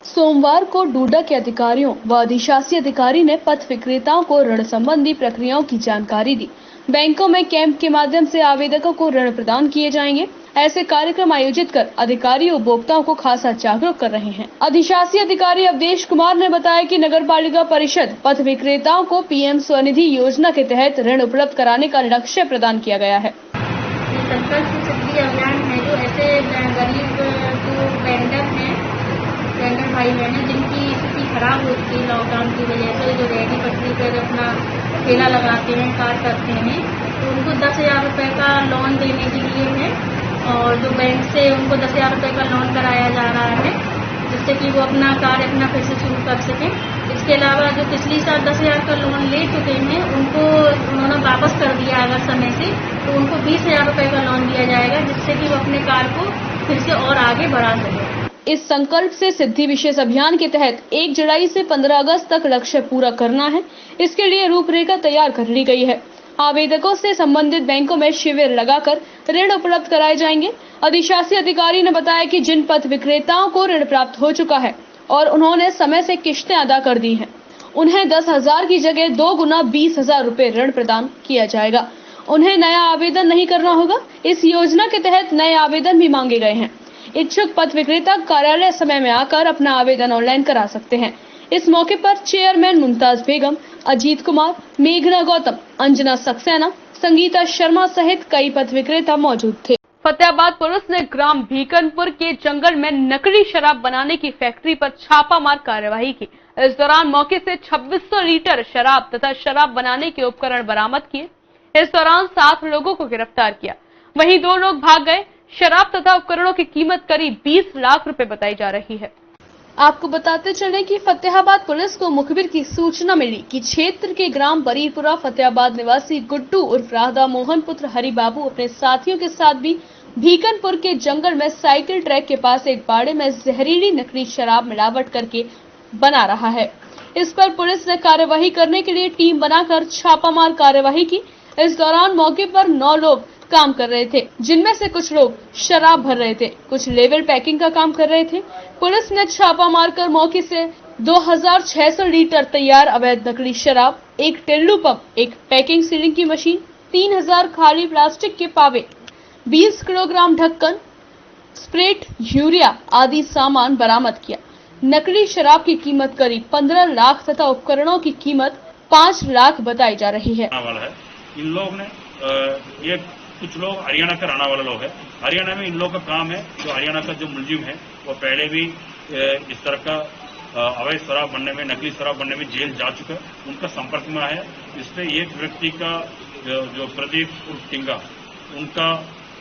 सोमवार को डूडा के अधिकारियों व अधिशासी अधिकारी ने पथ विक्रेताओं को ऋण संबंधी प्रक्रियाओं की जानकारी दी। बैंकों में कैंप के माध्यम से आवेदकों को ऋण प्रदान किए जाएंगे। ऐसे कार्यक्रम आयोजित कर अधिकारी उपभोक्ताओं को खासा जागरूक कर रहे हैं। अधिशासी अधिकारी अवधेश कुमार ने बताया कि नगर पालिका परिषद पथ विक्रेताओं को PM स्वनिधि योजना के तहत ऋण उपलब्ध कराने का लक्ष्य प्रदान किया गया है। संकल्प से सिद्धि अभियान है जो ऐसे गरीब जो वेंडर भाई बहन है जिनकी स्थिति खराब हो चुकी है लॉकडाउन की वजह से, जो रेहड़ी पटरी पर अपना ठेला लगाते हैं, कार करते हैं, तो उनको 10,000 रुपए का लोन देने के लिए है और जो बैंक से उनको 10,000 रुपए का लोन कराया जा रहा है जिससे कि वो अपना कार्य अपना फिर से शुरू कर सकें। इसके अलावा जो पिछली साल 10,000 का लोन ले चुके हैं उनको उन्होंने वापस कर दिया अगर समय से, तो उनको 20,000 रुपए का लोन दिया जाएगा जिससे कि वो अपने कार्य को फिर से और आगे बढ़ा सकें। इस संकल्प से सिद्धि विशेष अभियान के तहत 1 जुलाई से 15 अगस्त तक लक्ष्य पूरा करना है। इसके लिए रूपरेखा तैयार कर ली गई है। आवेदकों से संबंधित बैंकों में शिविर लगाकर ऋण उपलब्ध कराए जाएंगे। अधिशासी अधिकारी ने बताया कि जिन पथ विक्रेताओं को ऋण प्राप्त हो चुका है और उन्होंने समय से किश्तें अदा कर दी हैं, उन्हें 10,000 की जगह 2 गुना 20,000 रुपए ऋण प्रदान किया जाएगा। उन्हें नया आवेदन नहीं करना होगा। इस योजना के तहत नए आवेदन भी मांगे गए हैं। इच्छुक पथ विक्रेता कार्यालय समय में आकर अपना आवेदन ऑनलाइन करा सकते हैं। इस मौके पर चेयरमैन मुमताज बेगम, अजीत कुमार, मेघना गौतम, अंजना सक्सेना, संगीता शर्मा सहित कई पथ विक्रेता मौजूद थे। फतेहाबाद पुलिस ने ग्राम भीकनपुर के जंगल में नकली शराब बनाने की फैक्ट्री पर छापामार कार्रवाई की। इस दौरान मौके से 2600 लीटर शराब तथा शराब बनाने के उपकरण बरामद किए। इस दौरान 7 लोगों को गिरफ्तार किया। वहीं 2 लोग भाग गए। शराब तथा उपकरणों की कीमत करीब 20 लाख रुपए बताई जा रही है। आपको बताते चलें कि फतेहाबाद पुलिस को मुखबिर की सूचना मिली कि क्षेत्र के ग्राम बरीपुरा फतेहाबाद निवासी गुड्डू उर्फ राधा मोहन पुत्र हरि बाबू अपने साथियों के साथ भी भीकनपुर के जंगल में साइकिल ट्रैक के पास एक बाड़े में जहरीली नकली शराब मिलावट करके बना रहा है। इस पर पुलिस ने कार्यवाही करने के लिए टीम बनाकर छापामार कार्यवाही की। इस दौरान मौके पर 9 लोग काम कर रहे थे, जिनमें से कुछ लोग शराब भर रहे थे, कुछ लेवल पैकिंग का काम कर रहे थे। पुलिस ने छापा मारकर मौके से 2600 लीटर तैयार अवैध नकली शराब, एक टेल्लू पंप, एक पैकिंग सीलिंग की मशीन, 3000 खाली प्लास्टिक के पावे, 20 किलोग्राम ढक्कन, स्प्रेट, यूरिया आदि सामान बरामद किया। नकली शराब की कीमत करीब 15 लाख तथा उपकरणों की कीमत 5 लाख बताई जा रही है। इन लोग ने ये कुछ लोग हरियाणा का रहने वाले लोग हैं। हरियाणा में इन लोगों का काम है, जो हरियाणा का जो मुलजिम है वो पहले भी इस तरह का अवैध शराब बनने में, नकली शराब बनने में जेल जा चुका है। उनका संपर्क में आया। इसमें एक व्यक्ति का जो प्रदीप उर्फ टिंगा, उनका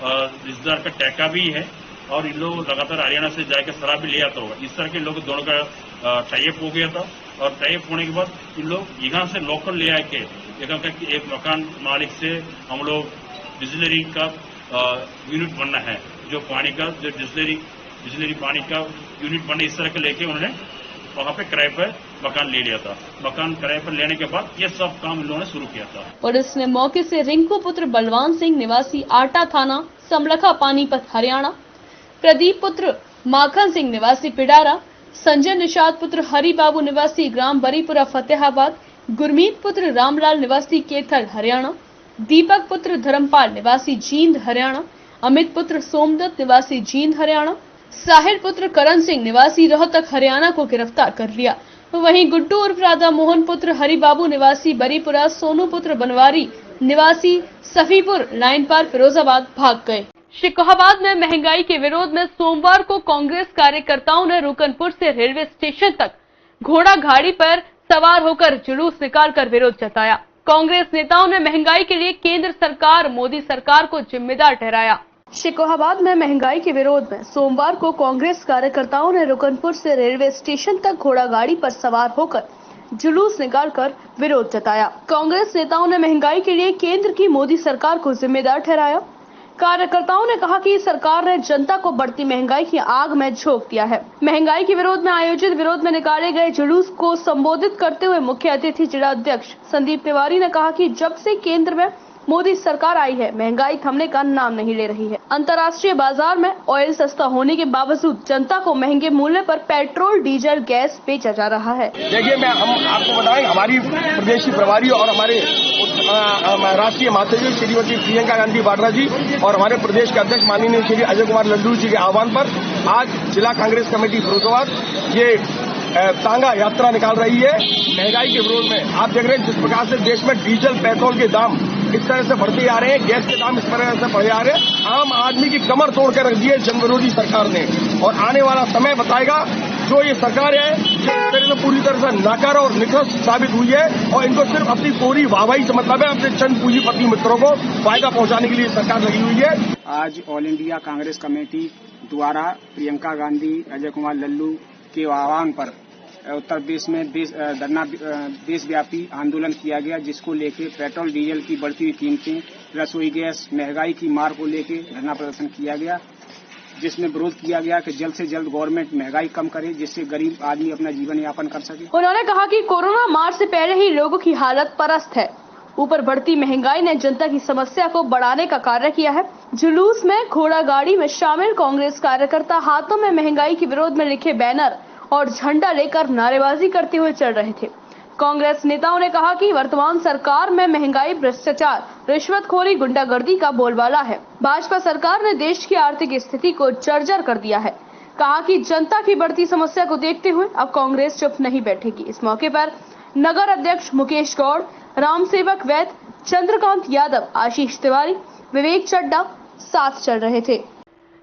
रिश्तेदार का टैका भी है और इन लोग लगातार हरियाणा से जाकर शराब भी ले आता होगा। इस तरह के लोग दोनों का टाइप हो गया था और टाइप होने के बाद इन लोग यहाँ से लोकल ले आके यहाँ का एक मकान मालिक से हम लोग डिस्टिलरी का यूनिट बनना है, जो पानी का जो डिस्टिलरी पानी का यूनिट बनना, इस तरह के लेके उन्होंने वहाँ पे किराए पर मकान ले लिया था। मकान किराए पर लेने के बाद ये सब काम इन लोगों ने शुरू किया था। पुलिस ने मौके से रिंकू पुत्र बलवान सिंह निवासी आटा थाना समलखा पानीपत हरियाणा, प्रदीप पुत्र माखन सिंह निवासी पिडारा, संजय निषाद पुत्र हरि बाबू निवासी ग्राम बरीपुरा फतेहाबाद, गुरमीत पुत्र रामलाल निवासी केथल हरियाणा, दीपक पुत्र धर्मपाल निवासी जींद हरियाणा, अमित पुत्र सोमदत्त निवासी जींद हरियाणा, साहिल पुत्र करण सिंह निवासी रोहतक हरियाणा को गिरफ्तार कर लिया। वहीं गुड्डू उर्फ राधा मोहन पुत्र हरि बाबू निवासी बरीपुरा, सोनू पुत्र बनवारी निवासी सफीपुर लाइन पार फिरोजाबाद भाग गए। शिकोहाबाद में महंगाई के विरोध में सोमवार को कांग्रेस कार्यकर्ताओं ने रुकनपुर से रेलवे स्टेशन तक घोड़ा गाड़ी पर सवार होकर जुलूस निकालकर विरोध जताया। कांग्रेस नेताओं ने महंगाई के लिए केंद्र सरकार, मोदी सरकार को जिम्मेदार ठहराया। शिकोहाबाद में महंगाई के विरोध में सोमवार को कांग्रेस कार्यकर्ताओं ने रुकनपुर से रेलवे स्टेशन तक घोड़ा गाड़ी पर सवार होकर जुलूस निकालकर विरोध जताया। कांग्रेस नेताओं ने महंगाई के लिए केंद्र की मोदी सरकार को जिम्मेदार ठहराया। कार्यकर्ताओं ने कहा कि सरकार ने जनता को बढ़ती महंगाई की आग में झोंक दिया है। महंगाई के विरोध में आयोजित विरोध में निकाले गए जुलूस को संबोधित करते हुए मुख्य अतिथि जिला अध्यक्ष संदीप तिवारी ने कहा कि जब से केंद्र में मोदी सरकार आई है, महंगाई थमने का नाम नहीं ले रही है। अंतर्राष्ट्रीय बाजार में ऑयल सस्ता होने के बावजूद जनता को महंगे मूल्य पर पेट्रोल, डीजल, गैस बेचा जा रहा है। देखिए, हम आपको बताएं, हमारी प्रदेश की प्रभारी और हमारे राष्ट्रीय महासचिव श्रीमती प्रियंका गांधी वाड्रा जी और हमारे प्रदेश के अध्यक्ष माननीय श्री अजय कुमार लल्लू जी के आह्वान पर आज जिला कांग्रेस कमेटी फिरोजाबाद ये तांगा यात्रा निकाल रही है महंगाई के विरोध में। आप देख रहे हैं जिस प्रकार से देश में डीजल, पेट्रोल के दाम इस तरह से बढ़ते आ रहे हैं, गैस के दाम इस तरह से बढ़े आ रहे हैं। आम आदमी की कमर तोड़ कर रख दी है जन विरोधी सरकार ने, और आने वाला समय बताएगा जो ये सरकार है ये इस तरह से पूरी तरह से नाकार और निखस साबित हुई है, और इनको सिर्फ अपनी पूरी वाहवाही से मतलब है, अपने चंद पूंजीपति मित्रों को फायदा पहुंचाने के लिए सरकार लगी हुई है। आज ऑल इंडिया कांग्रेस कमेटी द्वारा प्रियंका गांधी, अजय कुमार लल्लू के आह्वान पर उत्तर प्रदेश में देशव्यापी आंदोलन किया गया, जिसको लेके पेट्रोल डीजल की बढ़ती हुई कीमतें, रसोई गैस, महंगाई की मार को लेके धरना प्रदर्शन किया गया, जिसमें विरोध किया गया कि जल्द से जल्द गवर्नमेंट महंगाई कम करे, जिससे गरीब आदमी अपना जीवन यापन कर सके। उन्होंने कहा कि कोरोना मार से पहले ही लोगों की हालत पस्त है, ऊपर बढ़ती महंगाई ने जनता की समस्या को बढ़ाने का कार्य किया है। जुलूस में घोड़ा गाड़ी में शामिल कांग्रेस कार्यकर्ता हाथों में महंगाई के विरोध में लिखे बैनर और झंडा लेकर नारेबाजी करते हुए चल रहे थे। कांग्रेस नेताओं ने कहा कि वर्तमान सरकार में महंगाई, भ्रष्टाचार, रिश्वतखोरी, गुंडागर्दी का बोलबाला है। भाजपा सरकार ने देश की आर्थिक स्थिति को जर्जर कर दिया है। कहा कि जनता की बढ़ती समस्या को देखते हुए अब कांग्रेस चुप नहीं बैठेगी। इस मौके पर नगर अध्यक्ष मुकेश गौड़, रामसेवक वैद, चंद्रकांत यादव, आशीष तिवारी, विवेक चड्डा साथ चल रहे थे।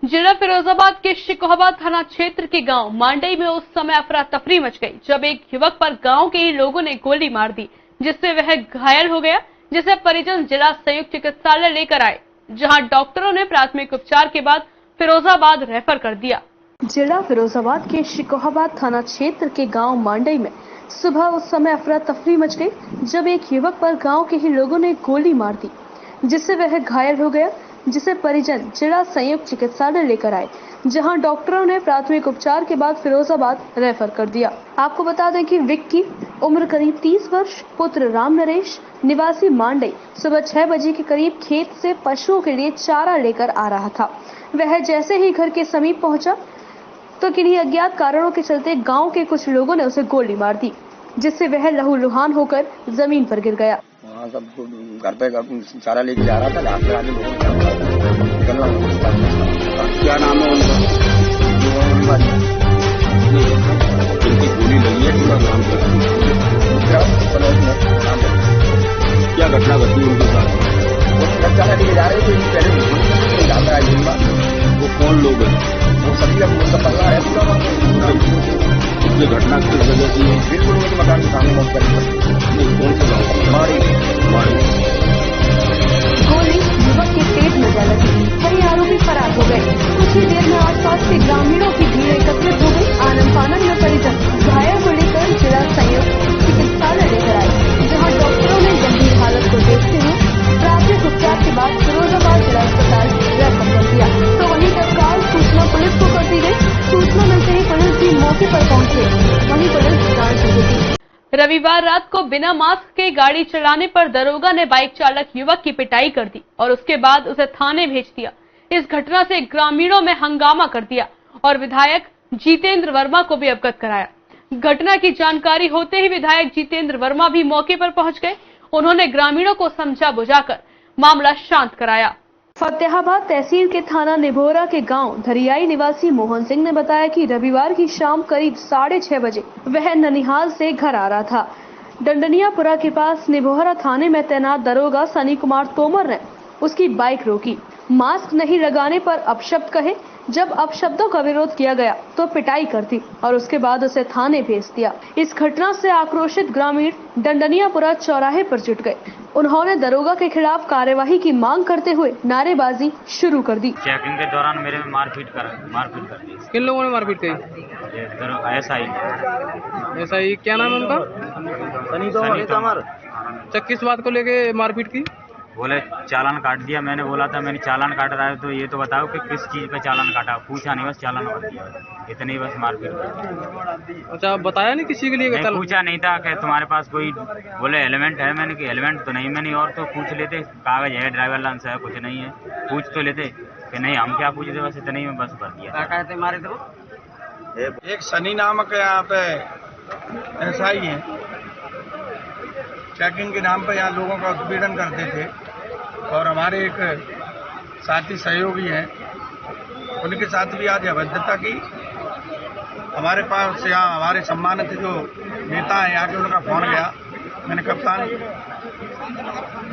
जिला फिरोजाबाद के शिकोहाबाद थाना क्षेत्र के गांव मांडई में उस समय अफरा तफरी मच गई जब एक युवक पर गांव के ही लोगों ने गोली मार दी, जिससे वह घायल हो गया, जिसे परिजन जिला संयुक्त चिकित्सालय लेकर आए, जहां डॉक्टरों ने प्राथमिक उपचार के बाद फिरोजाबाद रेफर कर दिया। जिला फिरोजाबाद के शिकोहाबाद थाना क्षेत्र के गाँव मांडई में सुबह उस समय अफरा तफरी मच गई जब एक युवक पर गाँव के ही लोगों ने गोली मार दी, जिससे वह घायल हो गया, जिसे परिजन जिला संयुक्त चिकित्सालय लेकर आए, जहां डॉक्टरों ने प्राथमिक उपचार के बाद फिरोजाबाद रेफर कर दिया। आपको बता दें कि विक्की, उम्र करीब 30 वर्ष, पुत्र राम नरेश, निवासी मांडई, सुबह 6 बजे के करीब खेत से पशुओं के लिए चारा लेकर आ रहा था। वह जैसे ही घर के समीप पहुंचा तो किन्हीं अज्ञात कारणों के चलते गाँव के कुछ लोगों ने उसे गोली मार दी, जिससे वह लहूलुहान होकर जमीन पर गिर गया। वहाँ सब घर पे चारा लेके जा रहा था, क्या नाम है उनका, जिनकी गोली लगी है, क्या घटना घटी उनके साथ? वो चारा लेके जा रहे थे, पहले जाता है, वो कौन लोग हैं? वो सभी अब उनका पता है पूरा। ये घटना किस वजह से बिल्कुल उनके मकान के सामने मौत करी, कौन सा गाँव? मारी गोली युवक के पेट में जा लगी। वही आरोपी फरार हो गए। कुछ ही देर में आसपास के ग्रामीणों की भीड़ एकत्रित हो गई। आनंद फानंद में परिजन घायल को लेकर जिला संयुक्त रविवार रात को बिना मास्क के गाड़ी चलाने पर दरोगा ने बाइक चालक युवक की पिटाई कर दी और उसके बाद उसे थाने भेज दिया। इस घटना से ग्रामीणों में हंगामा कर दिया और विधायक जितेंद्र वर्मा को भी अवगत कराया। घटना की जानकारी होते ही विधायक जितेंद्र वर्मा भी मौके पर पहुंच गए। उन्होंने ग्रामीणों को समझा बुझाकर मामला शांत कराया। फतेहाबाद तहसील के थाना निभोरा के गांव धरियाई निवासी मोहन सिंह ने बताया कि रविवार की शाम करीब 6:30 बजे वह ननिहाल से घर आ रहा था। डंडनियापुरा के पास निभोरा थाने में तैनात दरोगा सनी कुमार तोमर ने उसकी बाइक रोकी। मास्क नहीं लगाने पर अपशब्द कहे। जब अपशब्दों का विरोध किया गया तो पिटाई कर दी और उसके बाद उसे थाने भेज दिया। इस घटना से आक्रोशित ग्रामीण डंडनियापुरा चौराहे पर जुट गए। उन्होंने दरोगा के खिलाफ कार्यवाही की मांग करते हुए नारेबाजी शुरू कर दी। चेकिंग के दौरान मेरे में मारपीट कर दी। किन लोगों ने मारपीट की? एसआई क्या नाम है उनका? सनी तोमर। अच्छा, किस बात को लेके मारपीट की? बोले चालान काट दिया। मैंने बोला था मैंने चालान काट रहा है तो ये तो बताओ कि किस चीज का चालान काटा। पूछा नहीं, बस चालान काट दिया, इतनी ही बस मारपीट। अच्छा, बताया नहीं किसी के लिए? पूछा नहीं था कि तुम्हारे पास कोई, बोले हेलमेट है। मैंने कि हेलमेट तो नहीं। मैंने और तो पूछ लेते, कागज है, ड्राइवर लाइसेंस है, कुछ नहीं है, पूछ तो लेते कि नहीं हम क्या पूछते, बस इतने ही में बस कर दिया। कहते मारे थे? एक सनी नामक यहाँ पे एसआई है, चेकिंग के नाम पर यहाँ लोगों का उत्पीड़न करते थे और हमारे एक साथी सहयोगी हैं, उनके साथ भी आज अभद्रता की। हमारे पास यहाँ हमारे सम्मानित जो नेता हैं यहाँ के, उनका फोन गया। मैंने कप्तान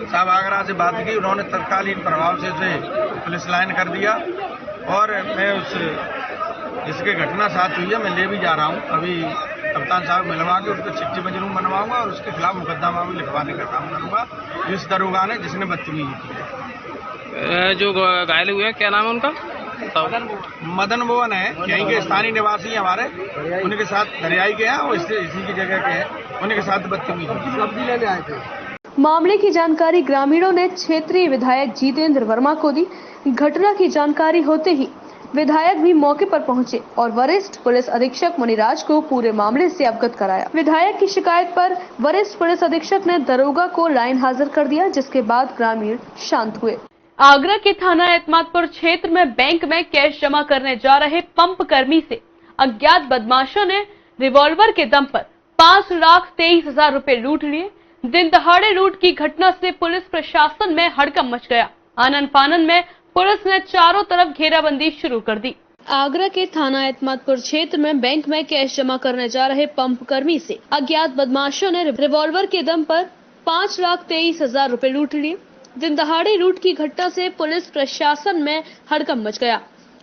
साहब आगरा से बात की, उन्होंने तत्कालीन प्रभाव से उसे पुलिस लाइन कर दिया और मैं उस जिसके घटना साथ हुई है मैं ले भी जा रहा हूँ। अभी कप्तान साहब मिलवा के उसको चिट्ठी मजरूम बनवाऊंगा और उसके खिलाफ मुकदमा भी लिखवाने का काम करूंगा जिस दरोगा ने जिसने बदतमीजी की। जो घायल हुए क्या नाम है उनका? मदन मोहन है, यहीं के स्थानीय निवासी हमारे, उनके साथ दरियाई के हैं और इसी की जगह के हैं, उनके साथ बदतमीजी सब्जी लेने आए थे। मामले की जानकारी ग्रामीणों ने क्षेत्रीय विधायक जितेंद्र वर्मा को दी। घटना की जानकारी होते ही विधायक भी मौके पर पहुंचे और वरिष्ठ पुलिस अधीक्षक मुनिराज को पूरे मामले से अवगत कराया। विधायक की शिकायत पर वरिष्ठ पुलिस अधीक्षक ने दरोगा को लाइन हाजिर कर दिया, जिसके बाद ग्रामीण शांत हुए। आगरा के थाना एतमादपुर क्षेत्र में बैंक में कैश जमा करने जा रहे पंप कर्मी से अज्ञात बदमाशों ने रिवॉल्वर के दम पर 5,23,000 रुपए लूट लिए। दिन दहाड़े लूट की घटना से पुलिस प्रशासन में हड़कंप मच गया। आनन फानन में पुलिस ने चारों तरफ घेराबंदी शुरू कर दी। आगरा के थाना एतमादपुर क्षेत्र में बैंक में कैश जमा करने जा रहे पंप कर्मी से अज्ञात बदमाशों ने रिवॉल्वर के दम पर 5,23,000 रुपए लूट लिए। दिन दहाड़े लूट की घटना से पुलिस प्रशासन में हड़कंप मच गया।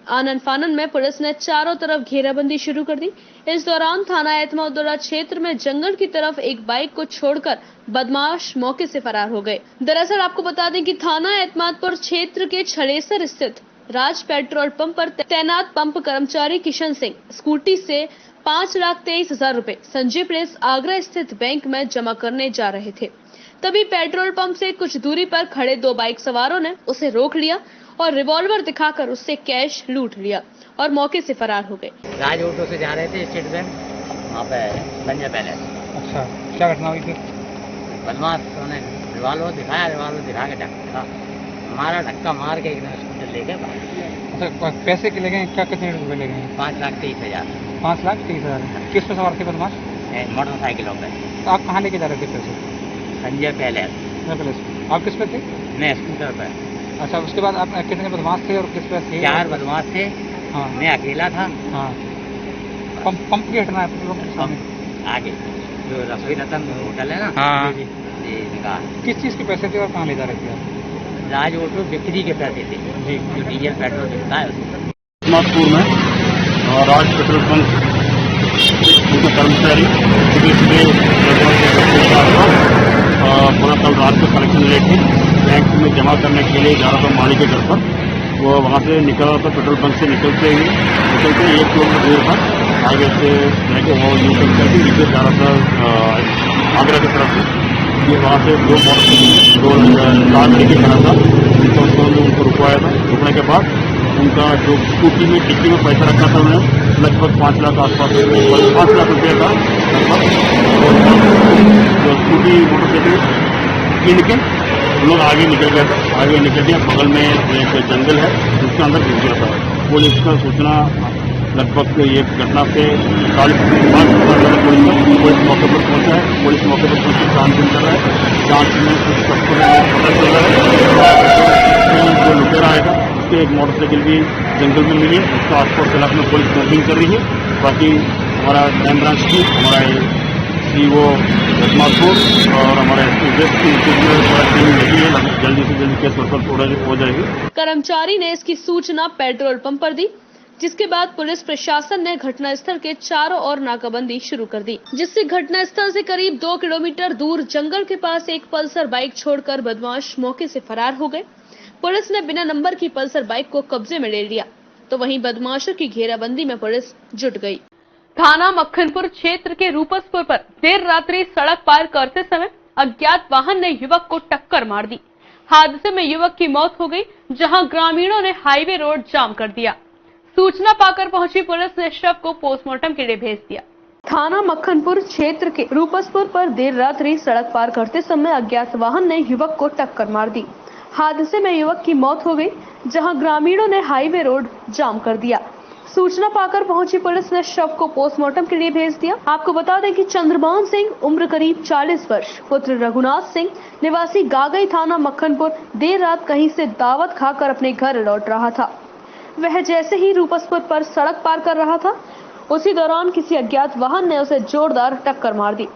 आनन फानन में पुलिस ने चारों तरफ घेराबंदी शुरू कर दी। इस दौरान थाना एतमादपुर क्षेत्र में जंगल की तरफ एक बाइक को छोड़कर बदमाश मौके से फरार हो गए। दरअसल आपको बता दें कि थाना एतमादपुर क्षेत्र के छलेसर स्थित राज पेट्रोल पंप पर तैनात पंप कर्मचारी किशन सिंह स्कूटी से 5,23,000 रुपए संजय प्लेस आगरा स्थित बैंक में जमा करने जा रहे थे। तभी पेट्रोल पंप से कुछ दूरी पर खड़े दो बाइक सवारों ने उसे रोक लिया और रिवॉल्वर दिखाकर उससे कैश लूट लिया और मौके से फरार हो गए। राज ऑटो से जा रहे थे स्टेट बैंक, वहाँ पे संजय पैलेस। अच्छा, क्या घटना हुई थी? बदमाश ने रिवॉल्वर दिखाया, रिवॉल्वर दिखा के धक्का हमारा धक्का मार के एकदम स्कूटर लेके भाग। अच्छा, पैसे के ले गए? क्या कितने रुपए ले गए? 5,23,000। 5,23,000। किस पे सवार थे बदमाश? मोटरसाइकिलों पे। तो आप कहाँ लेके जा रहे थे पैसे? संजय पैलेस। आप किस पे थे? मैं स्कूटर पे। अच्छा, उसके बाद आप कितने बदमाश थे और किस पे थे? 4 बदमाश थे। हाँ, मैं अकेला था। हाँ, पंप की घटना है आगे जो रसोई रतन होटल है ना। हाँ जी, निकाल। किस चीज के पैसे थे और कहाँ ले जा रहे थे? राज ऑटो बिक्री के पैसे थे जी, जो डीजल पेट्रोल बिकता है उसमें। एतमादपुर में राज पेट्रोल पंप कर्मचारी पूरा कल रात को कलेक्शन लेके बैंक में जमा करने के लिए जा रहा था माली के घर पर। वो वहाँ से निकल रहा था, पेट्रोल पंप से निकलते 1 किलोमीटर दूर पर आगे से लेके वो यू टर्न करके नीचे जा रहा था आगरा की तरफ से। ये वहाँ से 2 मोटरसाइकिल कार लेके खड़ा था, तो उनको रुकवाया था। रुकने के बाद उनका जो स्कूटी में डिक्की में पैसा रखा था उन्हें लगभग 5 लाख आसपास 5 लाख रुपये का लगभग छीन के लोग आगे निकल गया था। आगे निकल गया, बगल में एक जंगल है उसके अंदर घुस गया था। पुलिस का सूचना लगभग ये घटना से 40 मिनट बाद पुलिस मौके पर पहुंचा है। पुलिस मौके पर पहुंच छानबीन कर रहा है। जांच में कुछ सबको पता चल रहा है जो लुटेरा आएगा उसके एक मोटरसाइकिल भी जंगल में मिली है। उसको आसपास इलाके में पुलिस सर्चिंग कर रही है। बाकी हमारा क्राइम ब्रांच की हमारा सीओ जसमालपुर और हमारे टीम लगी है। जल्दी से जल्दी केस हो जाएगी। कर्मचारी ने इसकी सूचना पेट्रोल पंप पर दी, जिसके बाद पुलिस प्रशासन ने घटनास्थल के चारों ओर नाकाबंदी शुरू कर दी, जिससे घटनास्थल से करीब 2 किलोमीटर दूर जंगल के पास एक पल्सर बाइक छोड़कर बदमाश मौके से फरार हो गए। पुलिस ने बिना नंबर की पल्सर बाइक को कब्जे में ले लिया, तो वहीं बदमाशों की घेराबंदी में पुलिस जुट गई। थाना मक्खनपुर क्षेत्र के रूपसपुर पर देर रात्रि सड़क पार करते समय अज्ञात वाहन ने युवक को टक्कर मार दी। हादसे में युवक की मौत हो गई, जहां ग्रामीणों ने हाईवे रोड जाम कर दिया। सूचना पाकर पहुंची पुलिस ने शव को पोस्टमार्टम के लिए भेज दिया। थाना मक्खनपुर क्षेत्र के रूपसपुर पर देर रात्रि सड़क पार करते समय अज्ञात वाहन ने युवक को टक्कर मार दी। हादसे में युवक की मौत हो गई, जहां ग्रामीणों ने हाईवे रोड जाम कर दिया। सूचना पाकर पहुंची पुलिस ने शव को पोस्टमार्टम के लिए भेज दिया। आपको बता दें कि चंद्रभान सिंह उम्र करीब 40 वर्ष पुत्र रघुनाथ सिंह निवासी गागई थाना मक्खनपुर देर रात कहीं से दावत खाकर अपने घर लौट रहा था। वह जैसे ही रूपसपुर पर सड़क पार कर रहा था, उसी दौरान किसी अज्ञात वाहन ने उसे जोरदार टक्कर मार दी,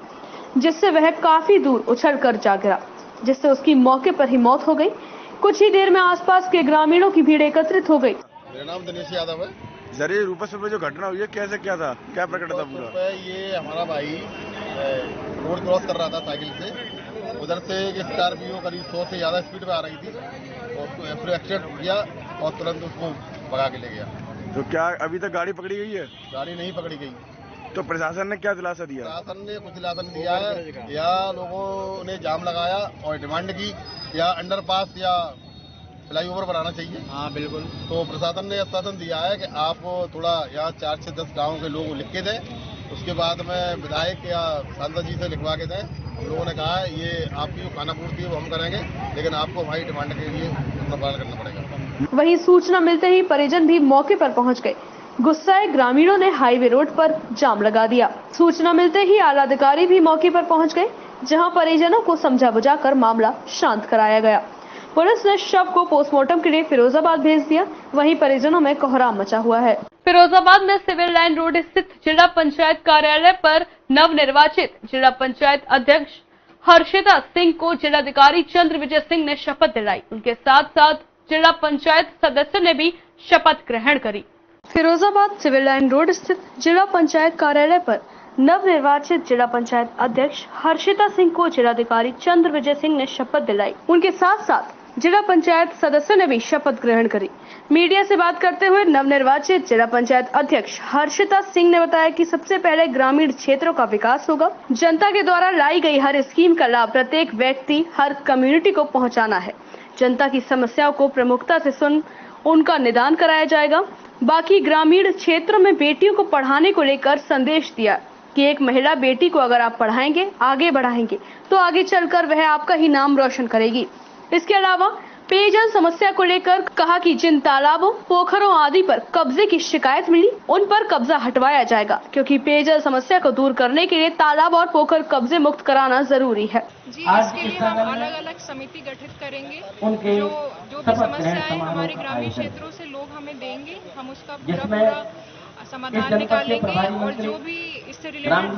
जिससे वह काफी दूर उछलकर जा गिरा, जिससे उसकी मौके पर ही मौत हो गई। कुछ ही देर में आसपास के ग्रामीणों की भीड़ एकत्रित हो गई। मेरा नाम दिनेश यादव है। जरिए रूपसपुर में जो घटना हुई है कैसे क्या था, क्या प्रकट था पूरा? ये हमारा भाई रोड क्रॉस कर रहा था साइकिल से, उधर से एक स्कॉर्पियो करीब 100 से ज्यादा स्पीड में आ रही थी और उसको एक्सीडेंट किया और तुरंत उसको भगा के ले गया। तो क्या अभी तक गाड़ी पकड़ी गई है? गाड़ी नहीं पकड़ी गई। तो प्रशासन ने क्या दिलासा दिया? प्रशासन ने कुछ दिलासा दिया है, या लोगों ने जाम लगाया और डिमांड की या अंडरपास या फ्लाईओवर बनाना चाहिए। हाँ बिल्कुल। तो प्रशासन ने आश्वासन दिया है कि आप थोड़ा यहाँ 4 से 10 गाँव के लोग लिख के दें, उसके बाद में विधायक या सांसद जी से लिखवा के दें। हम लोगों ने कहा है ये आपकी खाना पूर्ति है वो हम करेंगे, लेकिन आपको भाई डिमांड के लिए अपना पालन करना पड़ेगा। वहीं सूचना मिलते ही परिजन भी मौके पर पहुंच गए। गुस्साए ग्रामीणों ने हाईवे रोड पर जाम लगा दिया। सूचना मिलते ही आला अधिकारी भी मौके पर पहुंच गए, जहां परिजनों को समझा बुझाकर मामला शांत कराया गया। पुलिस ने शव को पोस्टमार्टम के लिए फिरोजाबाद भेज दिया। वहीं परिजनों में कोहराम मचा हुआ है। फिरोजाबाद में सिविल लाइन रोड स्थित जिला पंचायत कार्यालय पर नवनिर्वाचित जिला पंचायत अध्यक्ष हर्षिता सिंह को जिलाधिकारी चंद्र विजय सिंह ने शपथ दिलाई। उनके साथ साथ जिला पंचायत सदस्य ने भी शपथ ग्रहण करी। फिरोजाबाद सिविल लाइन रोड स्थित जिला पंचायत कार्यालय पर नवनिर्वाचित जिला पंचायत अध्यक्ष हर्षिता सिंह को जिलाधिकारी चंद्र विजय सिंह ने शपथ दिलाई। उनके साथ साथ जिला पंचायत सदस्य ने भी शपथ ग्रहण करी। मीडिया से बात करते हुए नवनिर्वाचित जिला पंचायत अध्यक्ष हर्षिता सिंह ने बताया कि सबसे पहले ग्रामीण क्षेत्रों का विकास होगा। जनता के द्वारा लाई गई हर स्कीम का लाभ प्रत्येक व्यक्ति, हर कम्युनिटी को पहुंचाना है। जनता की समस्याओं को प्रमुखता से सुन उनका निदान कराया जाएगा। बाकी ग्रामीण क्षेत्रों में बेटियों को पढ़ाने को लेकर संदेश दिया कि एक महिला बेटी को अगर आप पढ़ाएंगे, आगे बढ़ाएंगे, तो आगे चलकर वह आपका ही नाम रोशन करेगी। इसके अलावा पेयजल समस्या को लेकर कहा कि जिन तालाबों, पोखरों आदि पर कब्जे की शिकायत मिली, उन पर कब्जा हटवाया जाएगा, क्योंकि पेयजल समस्या को दूर करने के लिए तालाब और पोखर कब्जे मुक्त कराना जरूरी है। जी, इसके लिए हम अलग अलग समिति गठित करेंगे। जो भी समस्याएं हमारे ग्रामीण क्षेत्रों से लोग हमें देंगे, हम उसका पूरा समाधान निकालेंगे और जो भी इससे रिलेटेड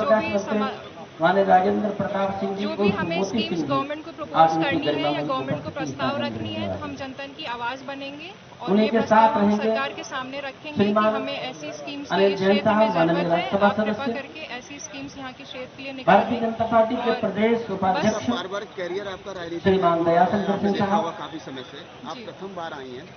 जो भी हमें स्कीम्स गवर्नमेंट को प्रपोज करनी है या गवर्नमेंट को प्रस्ताव रखनी है, तो हम जनता की आवाज बनेंगे और ये प्रस्ताव हम सरकार के सामने रखेंगे कि हमें ऐसी स्कीम्स के क्षेत्र में जरूरत है। आप कृपा करके ऐसी स्कीम्स यहाँ के क्षेत्र के लिए निकालें। जनता पार्टी के प्रदेश उपाध्यक्ष बार कैरियर आपका राजनीति श्रीमान दयाशंकर सिंह साहब काफी समय से आप प्रथम बार आई हैं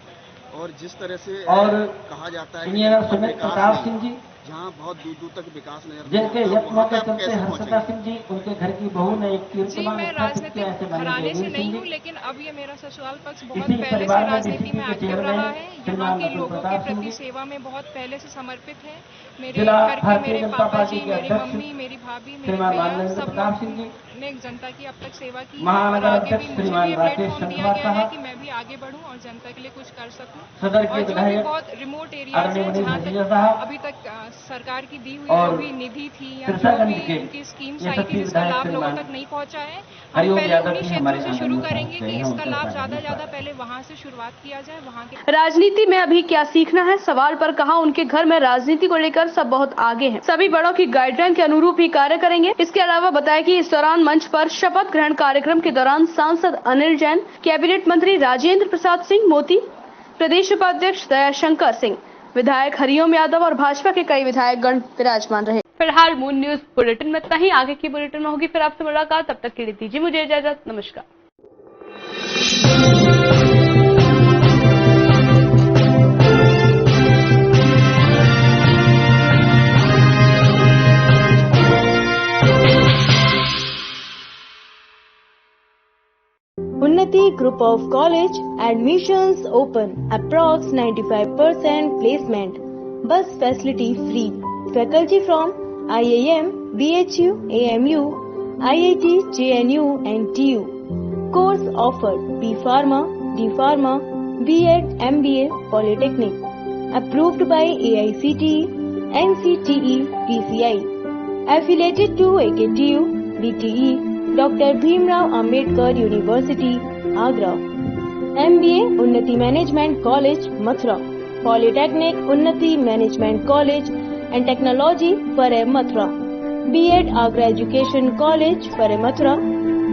और जिस तरह से और कहा जाता है इंजीनियर सुमित प्रताप सिंह जी जहाँ बहुत दूर दूर तक विकास नजर जिनके यत्नों के चलते हर्षदा सिंह जी उनके घर की बहू ने एक जी, कीर्तिमान मैं स्थापित किया। राजनीतिक ऐसे घराने से माननीय नहीं जयवीर हूँ, सिंह लेकिन अब ये मेरा ससुराल पक्ष बहुत इसी पहले से परिवार में राजनीति में DCP के एक्टिव चेयरमैन रहा है। यहाँ श्रीमान के अतुल लोगों के प्रताप सिंह प्रति जी, सेवा में बहुत पहले से समर्पित है। मेरे जिला घर के भारतीय मेरे जनता पापा पार्टी जी, के मेरी अध्यक्ष मम्मी, मेरी भाभी, मेरे श्रीमान भैया, माननीय सब प्रताप सिंह जी, लोग ने जनता की अब तक सेवा की है और महानगर आगे भी अध्यक्ष मुझे श्रीमान भी राकेश प्लेटफॉर्म दिया चंद्रवार गया है साहब, कि मैं भी आगे बढ़ूं और जनता के लिए कुछ कर सकूं। सदर के और जो भी विधायक बहुत रिमोट एरियाज आदरणीय हैं मनीष जहाँ भटिया तक साहब अभी तक सरकार की दी हुई और जो भी निधि थी या जो सिरसागंज भी के उनकी स्कीम्स ये आई थी सभी जिसका विधायक लाभ लोगों श्रीमान तक नहीं पहुंचा है, हम हरिओम पहले यादव उन्हीं जी क्षेत्रों हमारे से आदरणीय शुरू सांसद करेंगे कि हैं, इसका उनका लाभ स्वागत ज्यादा है। ज्यादा पहले वहां से शुरुआत किया जाए। वहां के राजनीति में अभी क्या सीखना है सवाल पर कहा उनके घर में राजनीति को लेकर सब बहुत आगे हैं, सभी बड़ों की गाइडलाइन के अनुरूप ही कार्य करेंगे। इसके अलावा बताया कि इस दौरान मंच पर शपथ ग्रहण कार्यक्रम के दौरान सांसद अनिल जैन, कैबिनेट मंत्री राजेंद्र प्रसाद सिंह मोती, प्रदेश उपाध्यक्ष दयाशंकर सिंह, विधायक हरिओम यादव और भाजपा के कई विधायक गण विराजमान रहे। फिलहाल मून न्यूज बुलेटिन में इतना ही। आगे की बुलेटिन में होगी फिर आपसे मुलाकात, तब तक के लिए दीजिए मुझे इजाजत। नमस्कार। Unnati Group of College admissions open. Approx 95% placement. Bus facility free. Faculty from IIM, BHU, AMU, IIT, JNU and TU. Course offered B Pharma, D Pharma, B.Ed, MBA, Polytechnic. Approved by AICTE, NCTE, PCI. Affiliated to AKTU, DTE, Dr. Bhimrao Ambedkar University, Agra. MBA Unnati Management College, Mathura. Polytechnic Unnati Management College and Technology, Farai, Mathura. B.Ed Agra Education College, Farai, Mathura.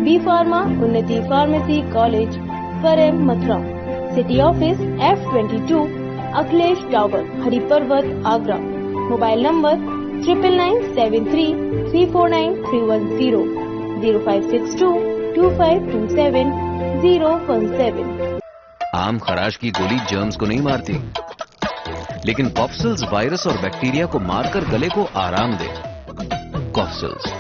B Pharma Unnati Pharmacy College, Farai, Mathura. City Office F22, Akhilesh Tower, Hariparvat, Agra. Mobile number 9973 349 310. 0562 2527 017। आम खराश की गोली germs को नहीं मारती, लेकिन कॉफ्सिल्स virus और bacteria को मारकर गले को आराम दे। कॉफ्सिल्स।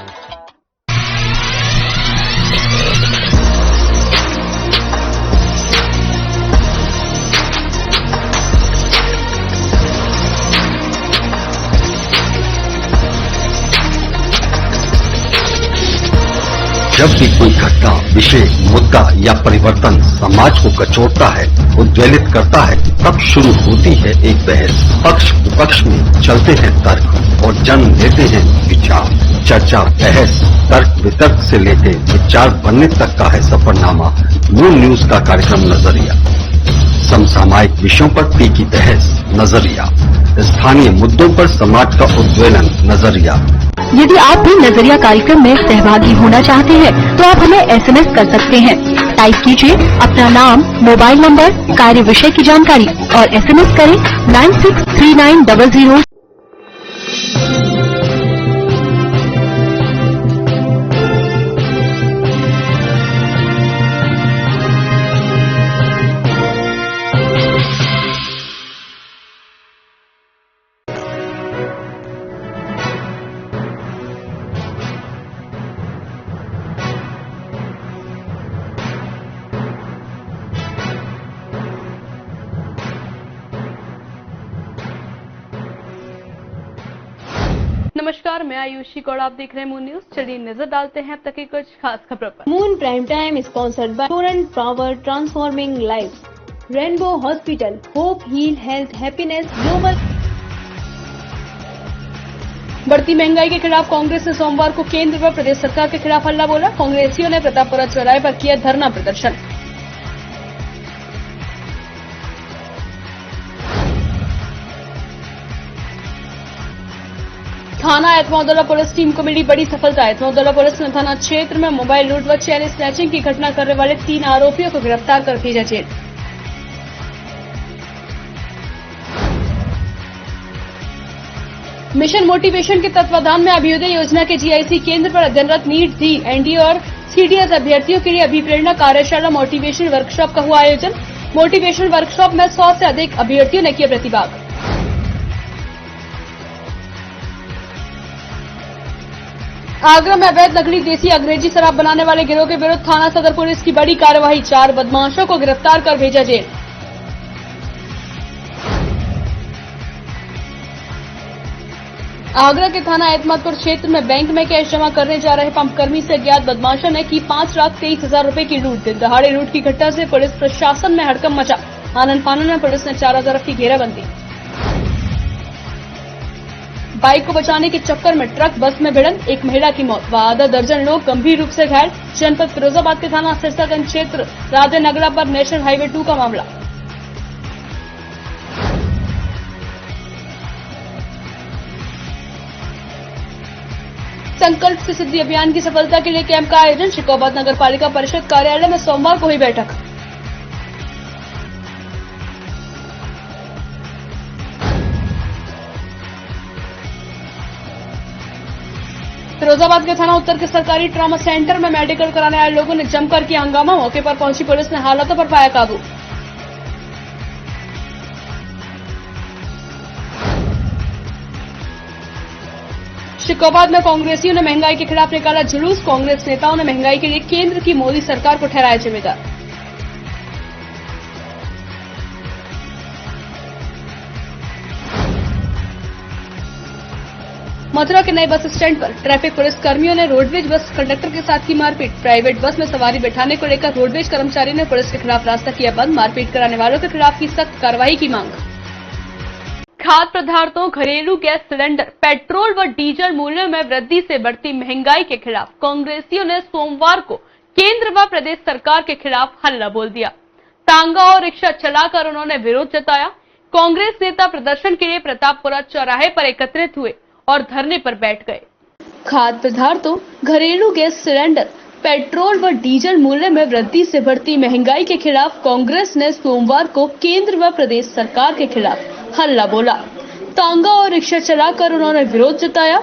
जब भी कोई घटना, विषय, मुद्दा या परिवर्तन समाज को कचोटता है, उद्वेलित करता है, तब शुरू होती है एक बहस। पक्ष विपक्ष में चलते हैं तर्क और जन्म लेते हैं विचार। चर्चा, बहस, तर्क वितर्क से लेकर विचार बनने तक का है सफरनामा मून न्यूज का कार्यक्रम नजरिया। समसामयिक विषयों पर तीखी बहस, नजरिया। स्थानीय मुद्दों पर समाज का उद्वेलन, नजरिया। यदि आप भी नजरिया कार्यक्रम में सहभागी होना चाहते हैं तो आप हमें SMS कर सकते हैं। टाइप कीजिए अपना नाम, मोबाइल नंबर, कार्य विषय की जानकारी और SMS करें 963900। नमस्कार, मैं आयुषी गौड़, आप देख रहे हैं मून न्यूज। चलिए नजर डालते हैं अब तक की कुछ खास खबरों पर। Moon Prime Time sponsored by Torrent Power Transforming Lives. Rainbow Hospital, Hope, Heal, Health, Happiness, Global. बढ़ती महंगाई के खिलाफ कांग्रेस ने सोमवार को केंद्र व प्रदेश सरकार के खिलाफ हल्ला बोला। कांग्रेसियों ने प्रतापपुरा चौराहे पर किया धरना प्रदर्शन। थाना एतमाउद्दौला पुलिस टीम को मिली बड़ी सफलता। एतमाउद्दौला पुलिस ने थाना क्षेत्र में मोबाइल लूट व चेन स्नैचिंग की घटना करने वाले 3 आरोपियों को गिरफ्तार कर भेजा जेल। मिशन मोटिवेशन के तत्वाधान में अभ्युदय योजना के GIC केंद्र पर अध्ययनरत नीट, जी, NDA और CDS अभ्यर्थियों के लिए अभिप्रेरणा कार्यशाला मोटिवेशन वर्कशॉप का हुआ आयोजन। मोटिवेशन वर्कशॉप में 100 से अधिक अभ्यर्थियों ने किया प्रतिभाग। आगरा में अवैध नकली देसी अंग्रेजी शराब बनाने वाले गिरोह के विरुद्ध थाना सदर पुलिस की बड़ी कार्रवाई, 4 बदमाशों को गिरफ्तार कर भेजा जेल। आगरा के थाना एतमादपुर क्षेत्र में बैंक में कैश जमा करने जा रहे पंपकर्मी से अज्ञात बदमाशों ने की 5,23,000 रुपए की लूट। दिन दहाड़े लूट की घटना से पुलिस प्रशासन में हड़कंप मचा। आनन फानन में पुलिस ने चारों तरफ की घेराबंदी। बाइक को बचाने के चक्कर में ट्रक बस में भिड़ंत, एक महिला की मौत व आधा दर्जन लोग गंभीर रूप से घायल। जनपद फिरोजाबाद के थाना सिरसागंज क्षेत्र राधे नगरा पर नेशनल हाईवे 2 का मामला। संकल्प से सिद्धि अभियान की सफलता के लिए कैंप का आयोजन। शिकोबाद नगर पालिका परिषद कार्यालय में सोमवार को हुई बैठक। फिरोजाबाद के थाना उत्तर के सरकारी ट्रॉमा सेंटर में मेडिकल कराने आए लोगों ने जमकर किया हंगामा। मौके पर पहुंची पुलिस ने हालातों पर पाया काबू। शिकोबाद में कांग्रेसियों ने महंगाई के खिलाफ निकाला जुलूस। कांग्रेस नेताओं ने महंगाई के लिए केंद्र की मोदी सरकार को ठहराया जिम्मेदार। मथुरा के नए बस स्टैंड पर ट्रैफिक पुलिस कर्मियों ने रोडवेज बस कंडक्टर के साथ की मारपीट। प्राइवेट बस में सवारी बैठाने को लेकर रोडवेज कर्मचारी ने पुलिस के खिलाफ रास्ता किया बंद। मारपीट कराने वालों के खिलाफ की सख्त कार्रवाई की मांग। खाद्य पदार्थों, घरेलू गैस सिलेंडर, पेट्रोल व डीजल मूल्यों में वृद्धि से बढ़ती महंगाई के खिलाफ कांग्रेसियों ने सोमवार को केंद्र व प्रदेश सरकार के खिलाफ हल्ला बोल दिया। तांगा और रिक्शा चलाकर उन्होंने विरोध जताया। कांग्रेस नेता प्रदर्शन के लिए प्रतापपुरा चौराहे पर एकत्रित हुए और धरने पर बैठ गए। खाद्य पदार्थों, घरेलू गैस सिलेंडर, पेट्रोल व डीजल मूल्य में वृद्धि से बढ़ती महंगाई के खिलाफ कांग्रेस ने सोमवार को केंद्र व प्रदेश सरकार के खिलाफ हल्ला बोला। तांगा और रिक्शा चलाकर उन्होंने विरोध जताया।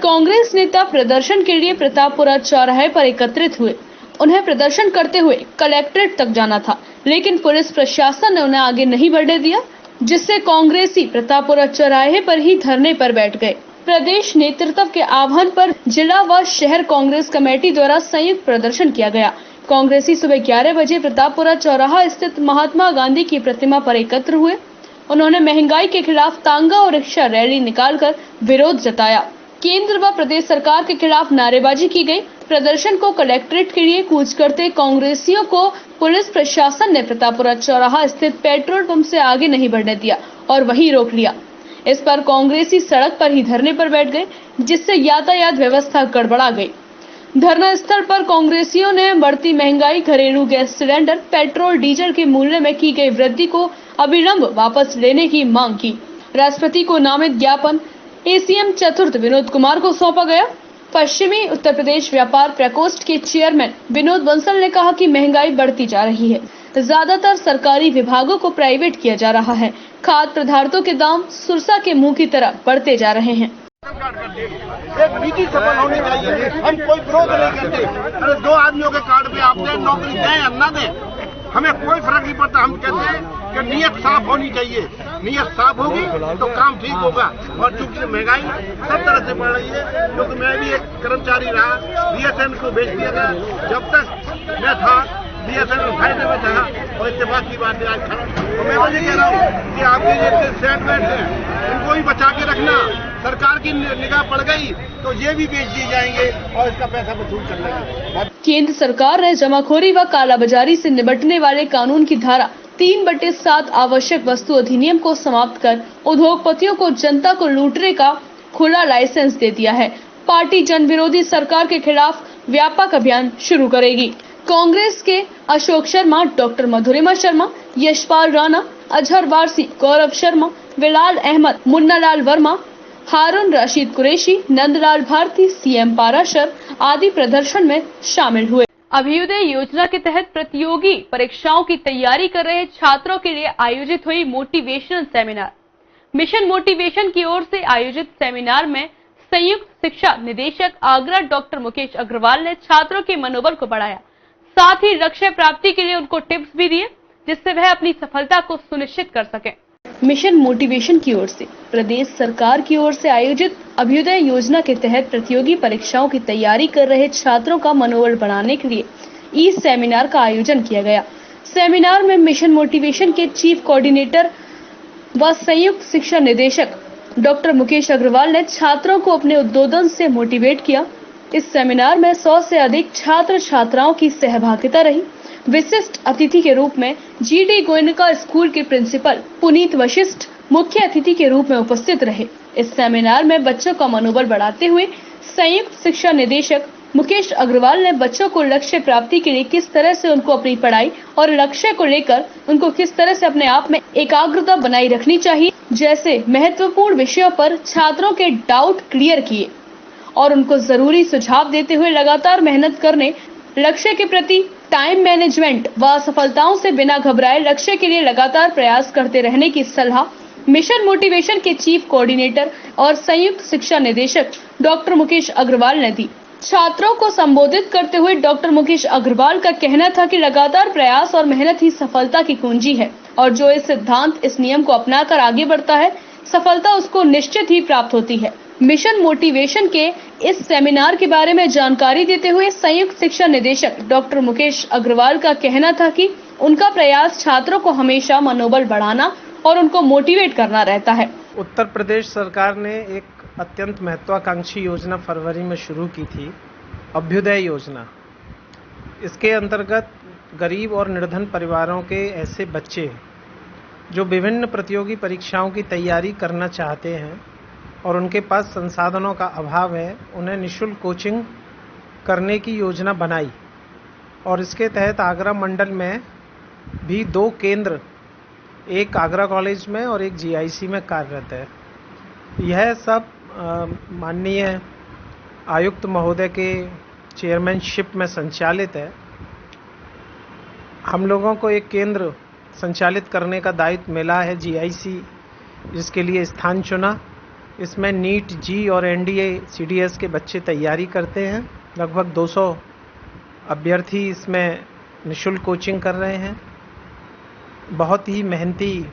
कांग्रेस नेता प्रदर्शन के लिए प्रतापपुरा चौराहे पर एकत्रित हुए। उन्हें प्रदर्शन करते हुए कलेक्ट्रेट तक जाना था, लेकिन पुलिस प्रशासन ने उन्हें आगे नहीं बढ़ने दिया, जिससे कांग्रेसी प्रतापपुरा चौराहे पर ही धरने पर बैठ गए। प्रदेश नेतृत्व के आह्वान पर जिला व शहर कांग्रेस कमेटी द्वारा संयुक्त प्रदर्शन किया गया। कांग्रेसी सुबह 11 बजे प्रतापपुरा चौराहा स्थित महात्मा गांधी की प्रतिमा पर एकत्र हुए। उन्होंने महंगाई के खिलाफ तांगा और रिक्शा रैली निकालकर विरोध जताया। केंद्र व प्रदेश सरकार के खिलाफ नारेबाजी की गई। प्रदर्शन को कलेक्ट्रेट के लिए कूच करते कांग्रेसियों को पुलिस प्रशासन ने प्रतापपुरा चौराहा स्थित पेट्रोल पंप से आगे नहीं बढ़ने दिया और वहीं रोक लिया। इस पर कांग्रेसी सड़क पर ही धरने पर बैठ गए, जिससे यातायात व्यवस्था गड़बड़ा गई। धरना स्थल पर कांग्रेसियों ने बढ़ती महंगाई, घरेलू गैस सिलेंडर, पेट्रोल डीजल के मूल्य में की गई वृद्धि को अविलंब वापस लेने की मांग की। राष्ट्रपति को नामित ज्ञापन एसीएम चतुर्थ विनोद कुमार को सौंपा गया। पश्चिमी उत्तर प्रदेश व्यापार प्रकोष्ठ के चेयरमैन विनोद बंसल ने कहा कि महंगाई बढ़ती जा रही है। ज्यादातर सरकारी विभागों को प्राइवेट किया जा रहा है। खाद्य पदार्थों के दाम सुरसा के मुंह की तरह बढ़ते जा रहे हैं। एक नीति सफल होनी चाहिए। हम कोई विरोध नहीं करते। अरे 2 आदमियों के कार्ड पे आप दें, नौकरी दें या न दें, हमें कोई फर्क नहीं पड़ता। हम कहते हैं कि नीयत साफ होनी चाहिए। नीयत साफ होगी तो काम ठीक होगा। और चूंकि महंगाई सब तरह से बढ़ रही है, क्योंकि मैं भी एक कर्मचारी रहा, बीएसएन को बेच दिया था। जब तक मैं था बीएसएन फायदे में था और इत्तेफाक की बात है आज खड़ा। तो मैं वही कह रहा हूँ कि आपके ये सेट बैठ हैं, इनको भी बचा के रखना। सरकार की निगाह पड़ गई तो ये भी बेच दिए जाएंगे और इसका पैसा वसूल कर लेंगे। केंद्र सरकार ने जमाखोरी व कालाबाजारी से निपटने वाले कानून की धारा 3/7 आवश्यक वस्तु अधिनियम को समाप्त कर उद्योगपतियों को जनता को लूटने का खुला लाइसेंस दे दिया है। पार्टी जन विरोधी सरकार के खिलाफ व्यापक अभियान शुरू करेगी। कांग्रेस के अशोक शर्मा, डॉक्टर मधुरिमा शर्मा, यशपाल राणा, अजहर वारसी, गौरव शर्मा, बिलाल अहमद, मुन्नालाल वर्मा, हारून रशीद कुरैशी, नंदलाल भारती, सीएम पाराशर आदि प्रदर्शन में शामिल हुए। अभ्युदय योजना के तहत प्रतियोगी परीक्षाओं की तैयारी कर रहे छात्रों के लिए आयोजित हुई मोटिवेशनल सेमिनार। मिशन मोटिवेशन की ओर से आयोजित सेमिनार में संयुक्त शिक्षा निदेशक आगरा डॉक्टर मुकेश अग्रवाल ने छात्रों के मनोबल को बढ़ाया, साथ ही लक्ष्य प्राप्ति के लिए उनको टिप्स भी दिए, जिससे वह अपनी सफलता को सुनिश्चित कर सकें। मिशन मोटिवेशन की ओर से प्रदेश सरकार की ओर से आयोजित अभ्युदय योजना के तहत प्रतियोगी परीक्षाओं की तैयारी कर रहे छात्रों का मनोबल बढ़ाने के लिए ई सेमिनार का आयोजन किया गया। सेमिनार में मिशन मोटिवेशन के चीफ कोऑर्डिनेटर व संयुक्त शिक्षा निदेशक डॉक्टर मुकेश अग्रवाल ने छात्रों को अपने उद्बोधन से मोटिवेट किया। इस सेमिनार में 100 से अधिक छात्र छात्राओं की सहभागिता रही। विशिष्ट अतिथि के रूप में GD गोयनका स्कूल के प्रिंसिपल पुनीत वशिष्ठ मुख्य अतिथि के रूप में उपस्थित रहे। इस सेमिनार में बच्चों का मनोबल बढ़ाते हुए संयुक्त शिक्षा निदेशक मुकेश अग्रवाल ने बच्चों को लक्ष्य प्राप्ति के लिए किस तरह से उनको अपनी पढ़ाई और लक्ष्य को लेकर उनको किस तरह से अपने आप में एकाग्रता बनाई रखनी चाहिए जैसे महत्वपूर्ण विषयों पर छात्रों के डाउट क्लियर किए और उनको जरूरी सुझाव देते हुए लगातार मेहनत करने, लक्ष्य के प्रति टाइम मैनेजमेंट व असफलताओं से बिना घबराए लक्ष्य के लिए लगातार प्रयास करते रहने की सलाह मिशन मोटिवेशन के चीफ कोऑर्डिनेटर और संयुक्त शिक्षा निदेशक डॉक्टर मुकेश अग्रवाल ने दी। छात्रों को संबोधित करते हुए डॉक्टर मुकेश अग्रवाल का कहना था कि लगातार प्रयास और मेहनत ही सफलता की कुंजी है और जो इस सिद्धांत, इस नियम को अपनाकर आगे बढ़ता है, सफलता उसको निश्चित ही प्राप्त होती है। मिशन मोटिवेशन के इस सेमिनार के बारे में जानकारी देते हुए संयुक्त शिक्षा निदेशक डॉक्टर मुकेश अग्रवाल का कहना था कि उनका प्रयास छात्रों को हमेशा मनोबल बढ़ाना और उनको मोटिवेट करना रहता है। उत्तर प्रदेश सरकार ने एक अत्यंत महत्वाकांक्षी योजना फरवरी में शुरू की थी, अभ्युदय योजना। इसके अंतर्गत गरीब और निर्धन परिवारों के ऐसे बच्चे जो विभिन्न प्रतियोगी परीक्षाओं की तैयारी करना चाहते हैं और उनके पास संसाधनों का अभाव है, उन्हें निःशुल्क कोचिंग करने की योजना बनाई और इसके तहत आगरा मंडल में भी 2 केंद्र, एक आगरा कॉलेज में और एक GIC में कार्यरत है। यह सब माननीय आयुक्त महोदय के चेयरमैनशिप में संचालित है। हम लोगों को एक केंद्र संचालित करने का दायित्व मिला है GIC, जिसके लिए स्थान चुना। इसमें नीट, जी और NDA CDS के बच्चे तैयारी करते हैं। लगभग 200 अभ्यर्थी इसमें निःशुल्क कोचिंग कर रहे हैं। बहुत ही मेहनती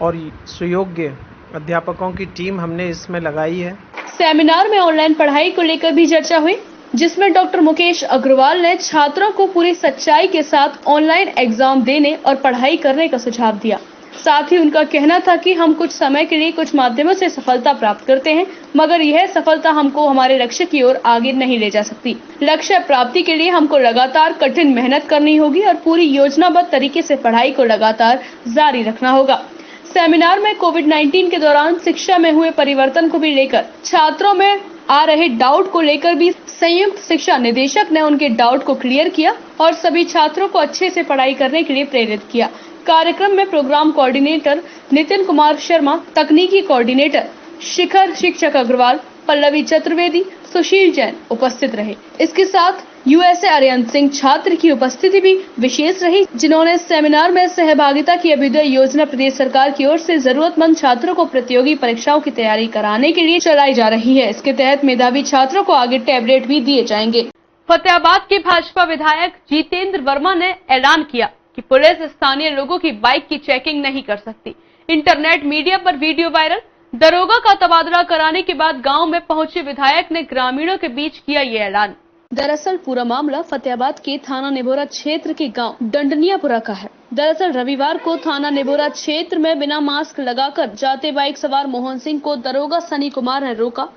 और सुयोग्य अध्यापकों की टीम हमने इसमें लगाई है। सेमिनार में ऑनलाइन पढ़ाई को लेकर भी चर्चा हुई, जिसमें डॉक्टर मुकेश अग्रवाल ने छात्रों को पूरी सच्चाई के साथ ऑनलाइन एग्जाम देने और पढ़ाई करने का सुझाव दिया। साथ ही उनका कहना था कि हम कुछ समय के लिए कुछ माध्यमों से सफलता प्राप्त करते हैं, मगर यह सफलता हमको हमारे लक्ष्य की ओर आगे नहीं ले जा सकती। लक्ष्य प्राप्ति के लिए हमको लगातार कठिन मेहनत करनी होगी और पूरी योजनाबद्ध तरीके से पढ़ाई को लगातार जारी रखना होगा। सेमिनार में कोविड-19 के दौरान शिक्षा में हुए परिवर्तन को भी लेकर छात्रों में आ रहे डाउट को लेकर भी संयुक्त शिक्षा निदेशक ने उनके डाउट को क्लियर किया और सभी छात्रों को अच्छे से पढ़ाई करने के लिए प्रेरित किया। कार्यक्रम में प्रोग्राम कोऑर्डिनेटर नितिन कुमार शर्मा, तकनीकी कोऑर्डिनेटर शिखर शिक्षक अग्रवाल, पल्लवी चतुर्वेदी, सुशील जैन उपस्थित रहे। इसके साथ USA अरियन सिंह छात्र की उपस्थिति भी विशेष रही, जिन्होंने सेमिनार में सहभागिता की अभ्युदय योजना प्रदेश सरकार की ओर से जरूरतमंद छात्रों को प्रतियोगी परीक्षाओं की तैयारी कराने के लिए चलाई जा रही है। इसके तहत मेधावी छात्रों को आगे टैबलेट भी दिए जाएंगे। फतेहाबाद के भाजपा विधायक जितेंद्र वर्मा ने ऐलान किया कि पुलिस स्थानीय लोगों की बाइक की चेकिंग नहीं कर सकती। इंटरनेट मीडिया पर वीडियो वायरल, दरोगा का तबादला कराने के बाद गांव में पहुंचे विधायक ने ग्रामीणों के बीच किया ये ऐलान। दरअसल पूरा मामला फतेहाबाद के थाना निभोरा क्षेत्र के गांव डंडनियापुरा का है। दरअसल रविवार को थाना निभोरा क्षेत्र में बिना मास्क लगाकर जाते बाइक सवार मोहन सिंह को दरोगा सनी कुमार ने रोका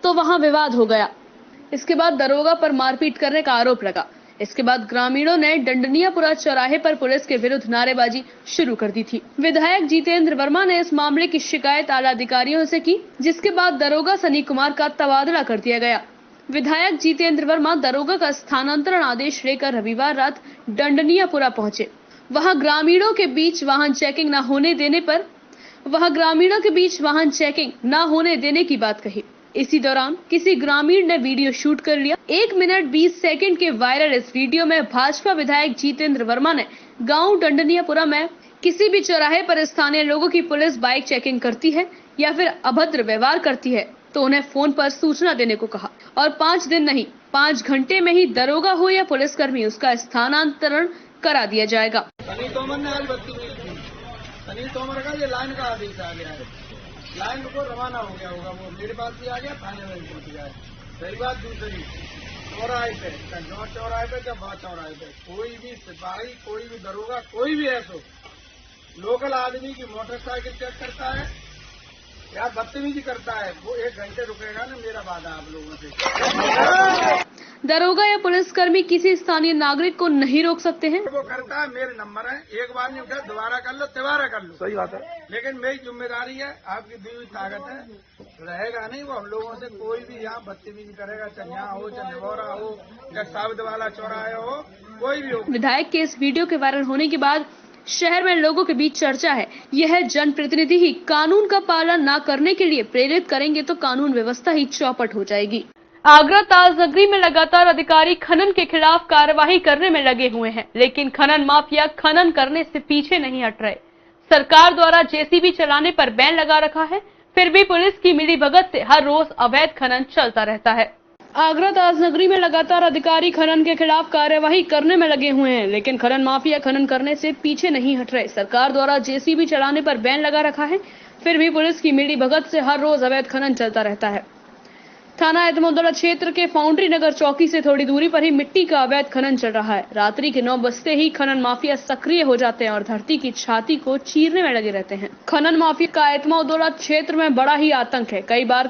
तो वहां विवाद हो गया। इसके बाद दरोगा पर मारपीट करने का आरोप लगा। इसके बाद ग्रामीणों ने डंडनियापुरा चौराहे पर पुलिस के विरुद्ध नारेबाजी शुरू कर दी थी। विधायक जितेंद्र वर्मा ने इस मामले की शिकायत आला अधिकारियों से की, जिसके बाद दरोगा सनी कुमार का तबादला कर दिया गया। विधायक जितेंद्र वर्मा दरोगा का स्थानांतरण आदेश लेकर रविवार रात डंडनियापुरा पहुंचे। वहां ग्रामीणों के बीच वाहन चेकिंग न होने देने की बात कही। इसी दौरान किसी ग्रामीण ने वीडियो शूट कर लिया। 1 मिनट 20 सेकंड के वायरल इस वीडियो में भाजपा विधायक जितेंद्र वर्मा ने गांव डंडनियापुरा में किसी भी चौराहे पर स्थानीय लोगों की पुलिस बाइक चेकिंग करती है या फिर अभद्र व्यवहार करती है तो उन्हें फोन पर सूचना देने को कहा और 5 दिन नहीं 5 घंटे में ही दरोगा हो या पुलिसकर्मी उसका स्थानांतरण करा दिया जाएगा। सनी तोमर का ये लाइन का आदेश आ गया है, लाइन को रवाना हो गया होगा, वो मेरे पास भी आ गया, थाने में पहुंच गया है। सही बात। दूसरी, चौराहे पे, जो चौराहे पे क्या वहाँ चौराहे पे कोई भी सिपाही, कोई भी दरोगा, कोई भी ऐसा लोकल आदमी की मोटरसाइकिल चेक करता है या बदतमीजी करता है, वो 1 घंटे रुकेगा ना, मेरा वादा आप लोगों से। दरोगा या पुलिसकर्मी किसी स्थानीय नागरिक को नहीं रोक सकते हैं। वो करता है, मेरे नंबर है, एक बार नहीं उठा, दोबारा कर लो, तिबारा कर लो। सही बात है, लेकिन मेरी जिम्मेदारी है, आपकी दी हुई ताकत है, रहेगा नहीं वो हम लोगों से। कोई भी यहाँ बदतमीजी करेगा, चाहे यहाँ हो, चाहे निगौरा हो, या साबित वाला चौराहे हो, कोई भी हो। विधायक के इस वीडियो के वायरल होने के बाद शहर में लोगों के बीच चर्चा है, यह जनप्रतिनिधि ही कानून का पालन न करने के लिए प्रेरित करेंगे तो कानून व्यवस्था ही चौपट हो जाएगी। आगरा ताज नगरी में लगातार अधिकारी खनन के खिलाफ कार्यवाही करने में लगे हुए हैं, लेकिन खनन माफिया खनन करने से पीछे नहीं हट रहे। सरकार द्वारा जेसीबी चलाने पर बैन लगा रखा है, फिर भी पुलिस की मिलीभगत से हर रोज अवैध खनन चलता रहता है। आगरा ताज नगरी में लगातार अधिकारी खनन के खिलाफ कार्यवाही करने में लगे हुए हैं, लेकिन खनन माफिया खनन करने से पीछे नहीं हट रहे। सरकार द्वारा जेसीबी चलाने पर बैन लगा रखा है, फिर भी पुलिस की मिलीभगत से हर रोज अवैध खनन चलता रहता है। थाना एतमोदरा क्षेत्र के फाउंड्री नगर चौकी से थोड़ी दूरी पर ही मिट्टी का अवैध खनन चल रहा है। रात्रि के 9 बजते ही खनन माफिया सक्रिय हो जाते हैं और धरती की छाती को चीरने में लगे रहते हैं। खनन माफिया का एतमोदरा क्षेत्र में बड़ा ही आतंक है। कई बार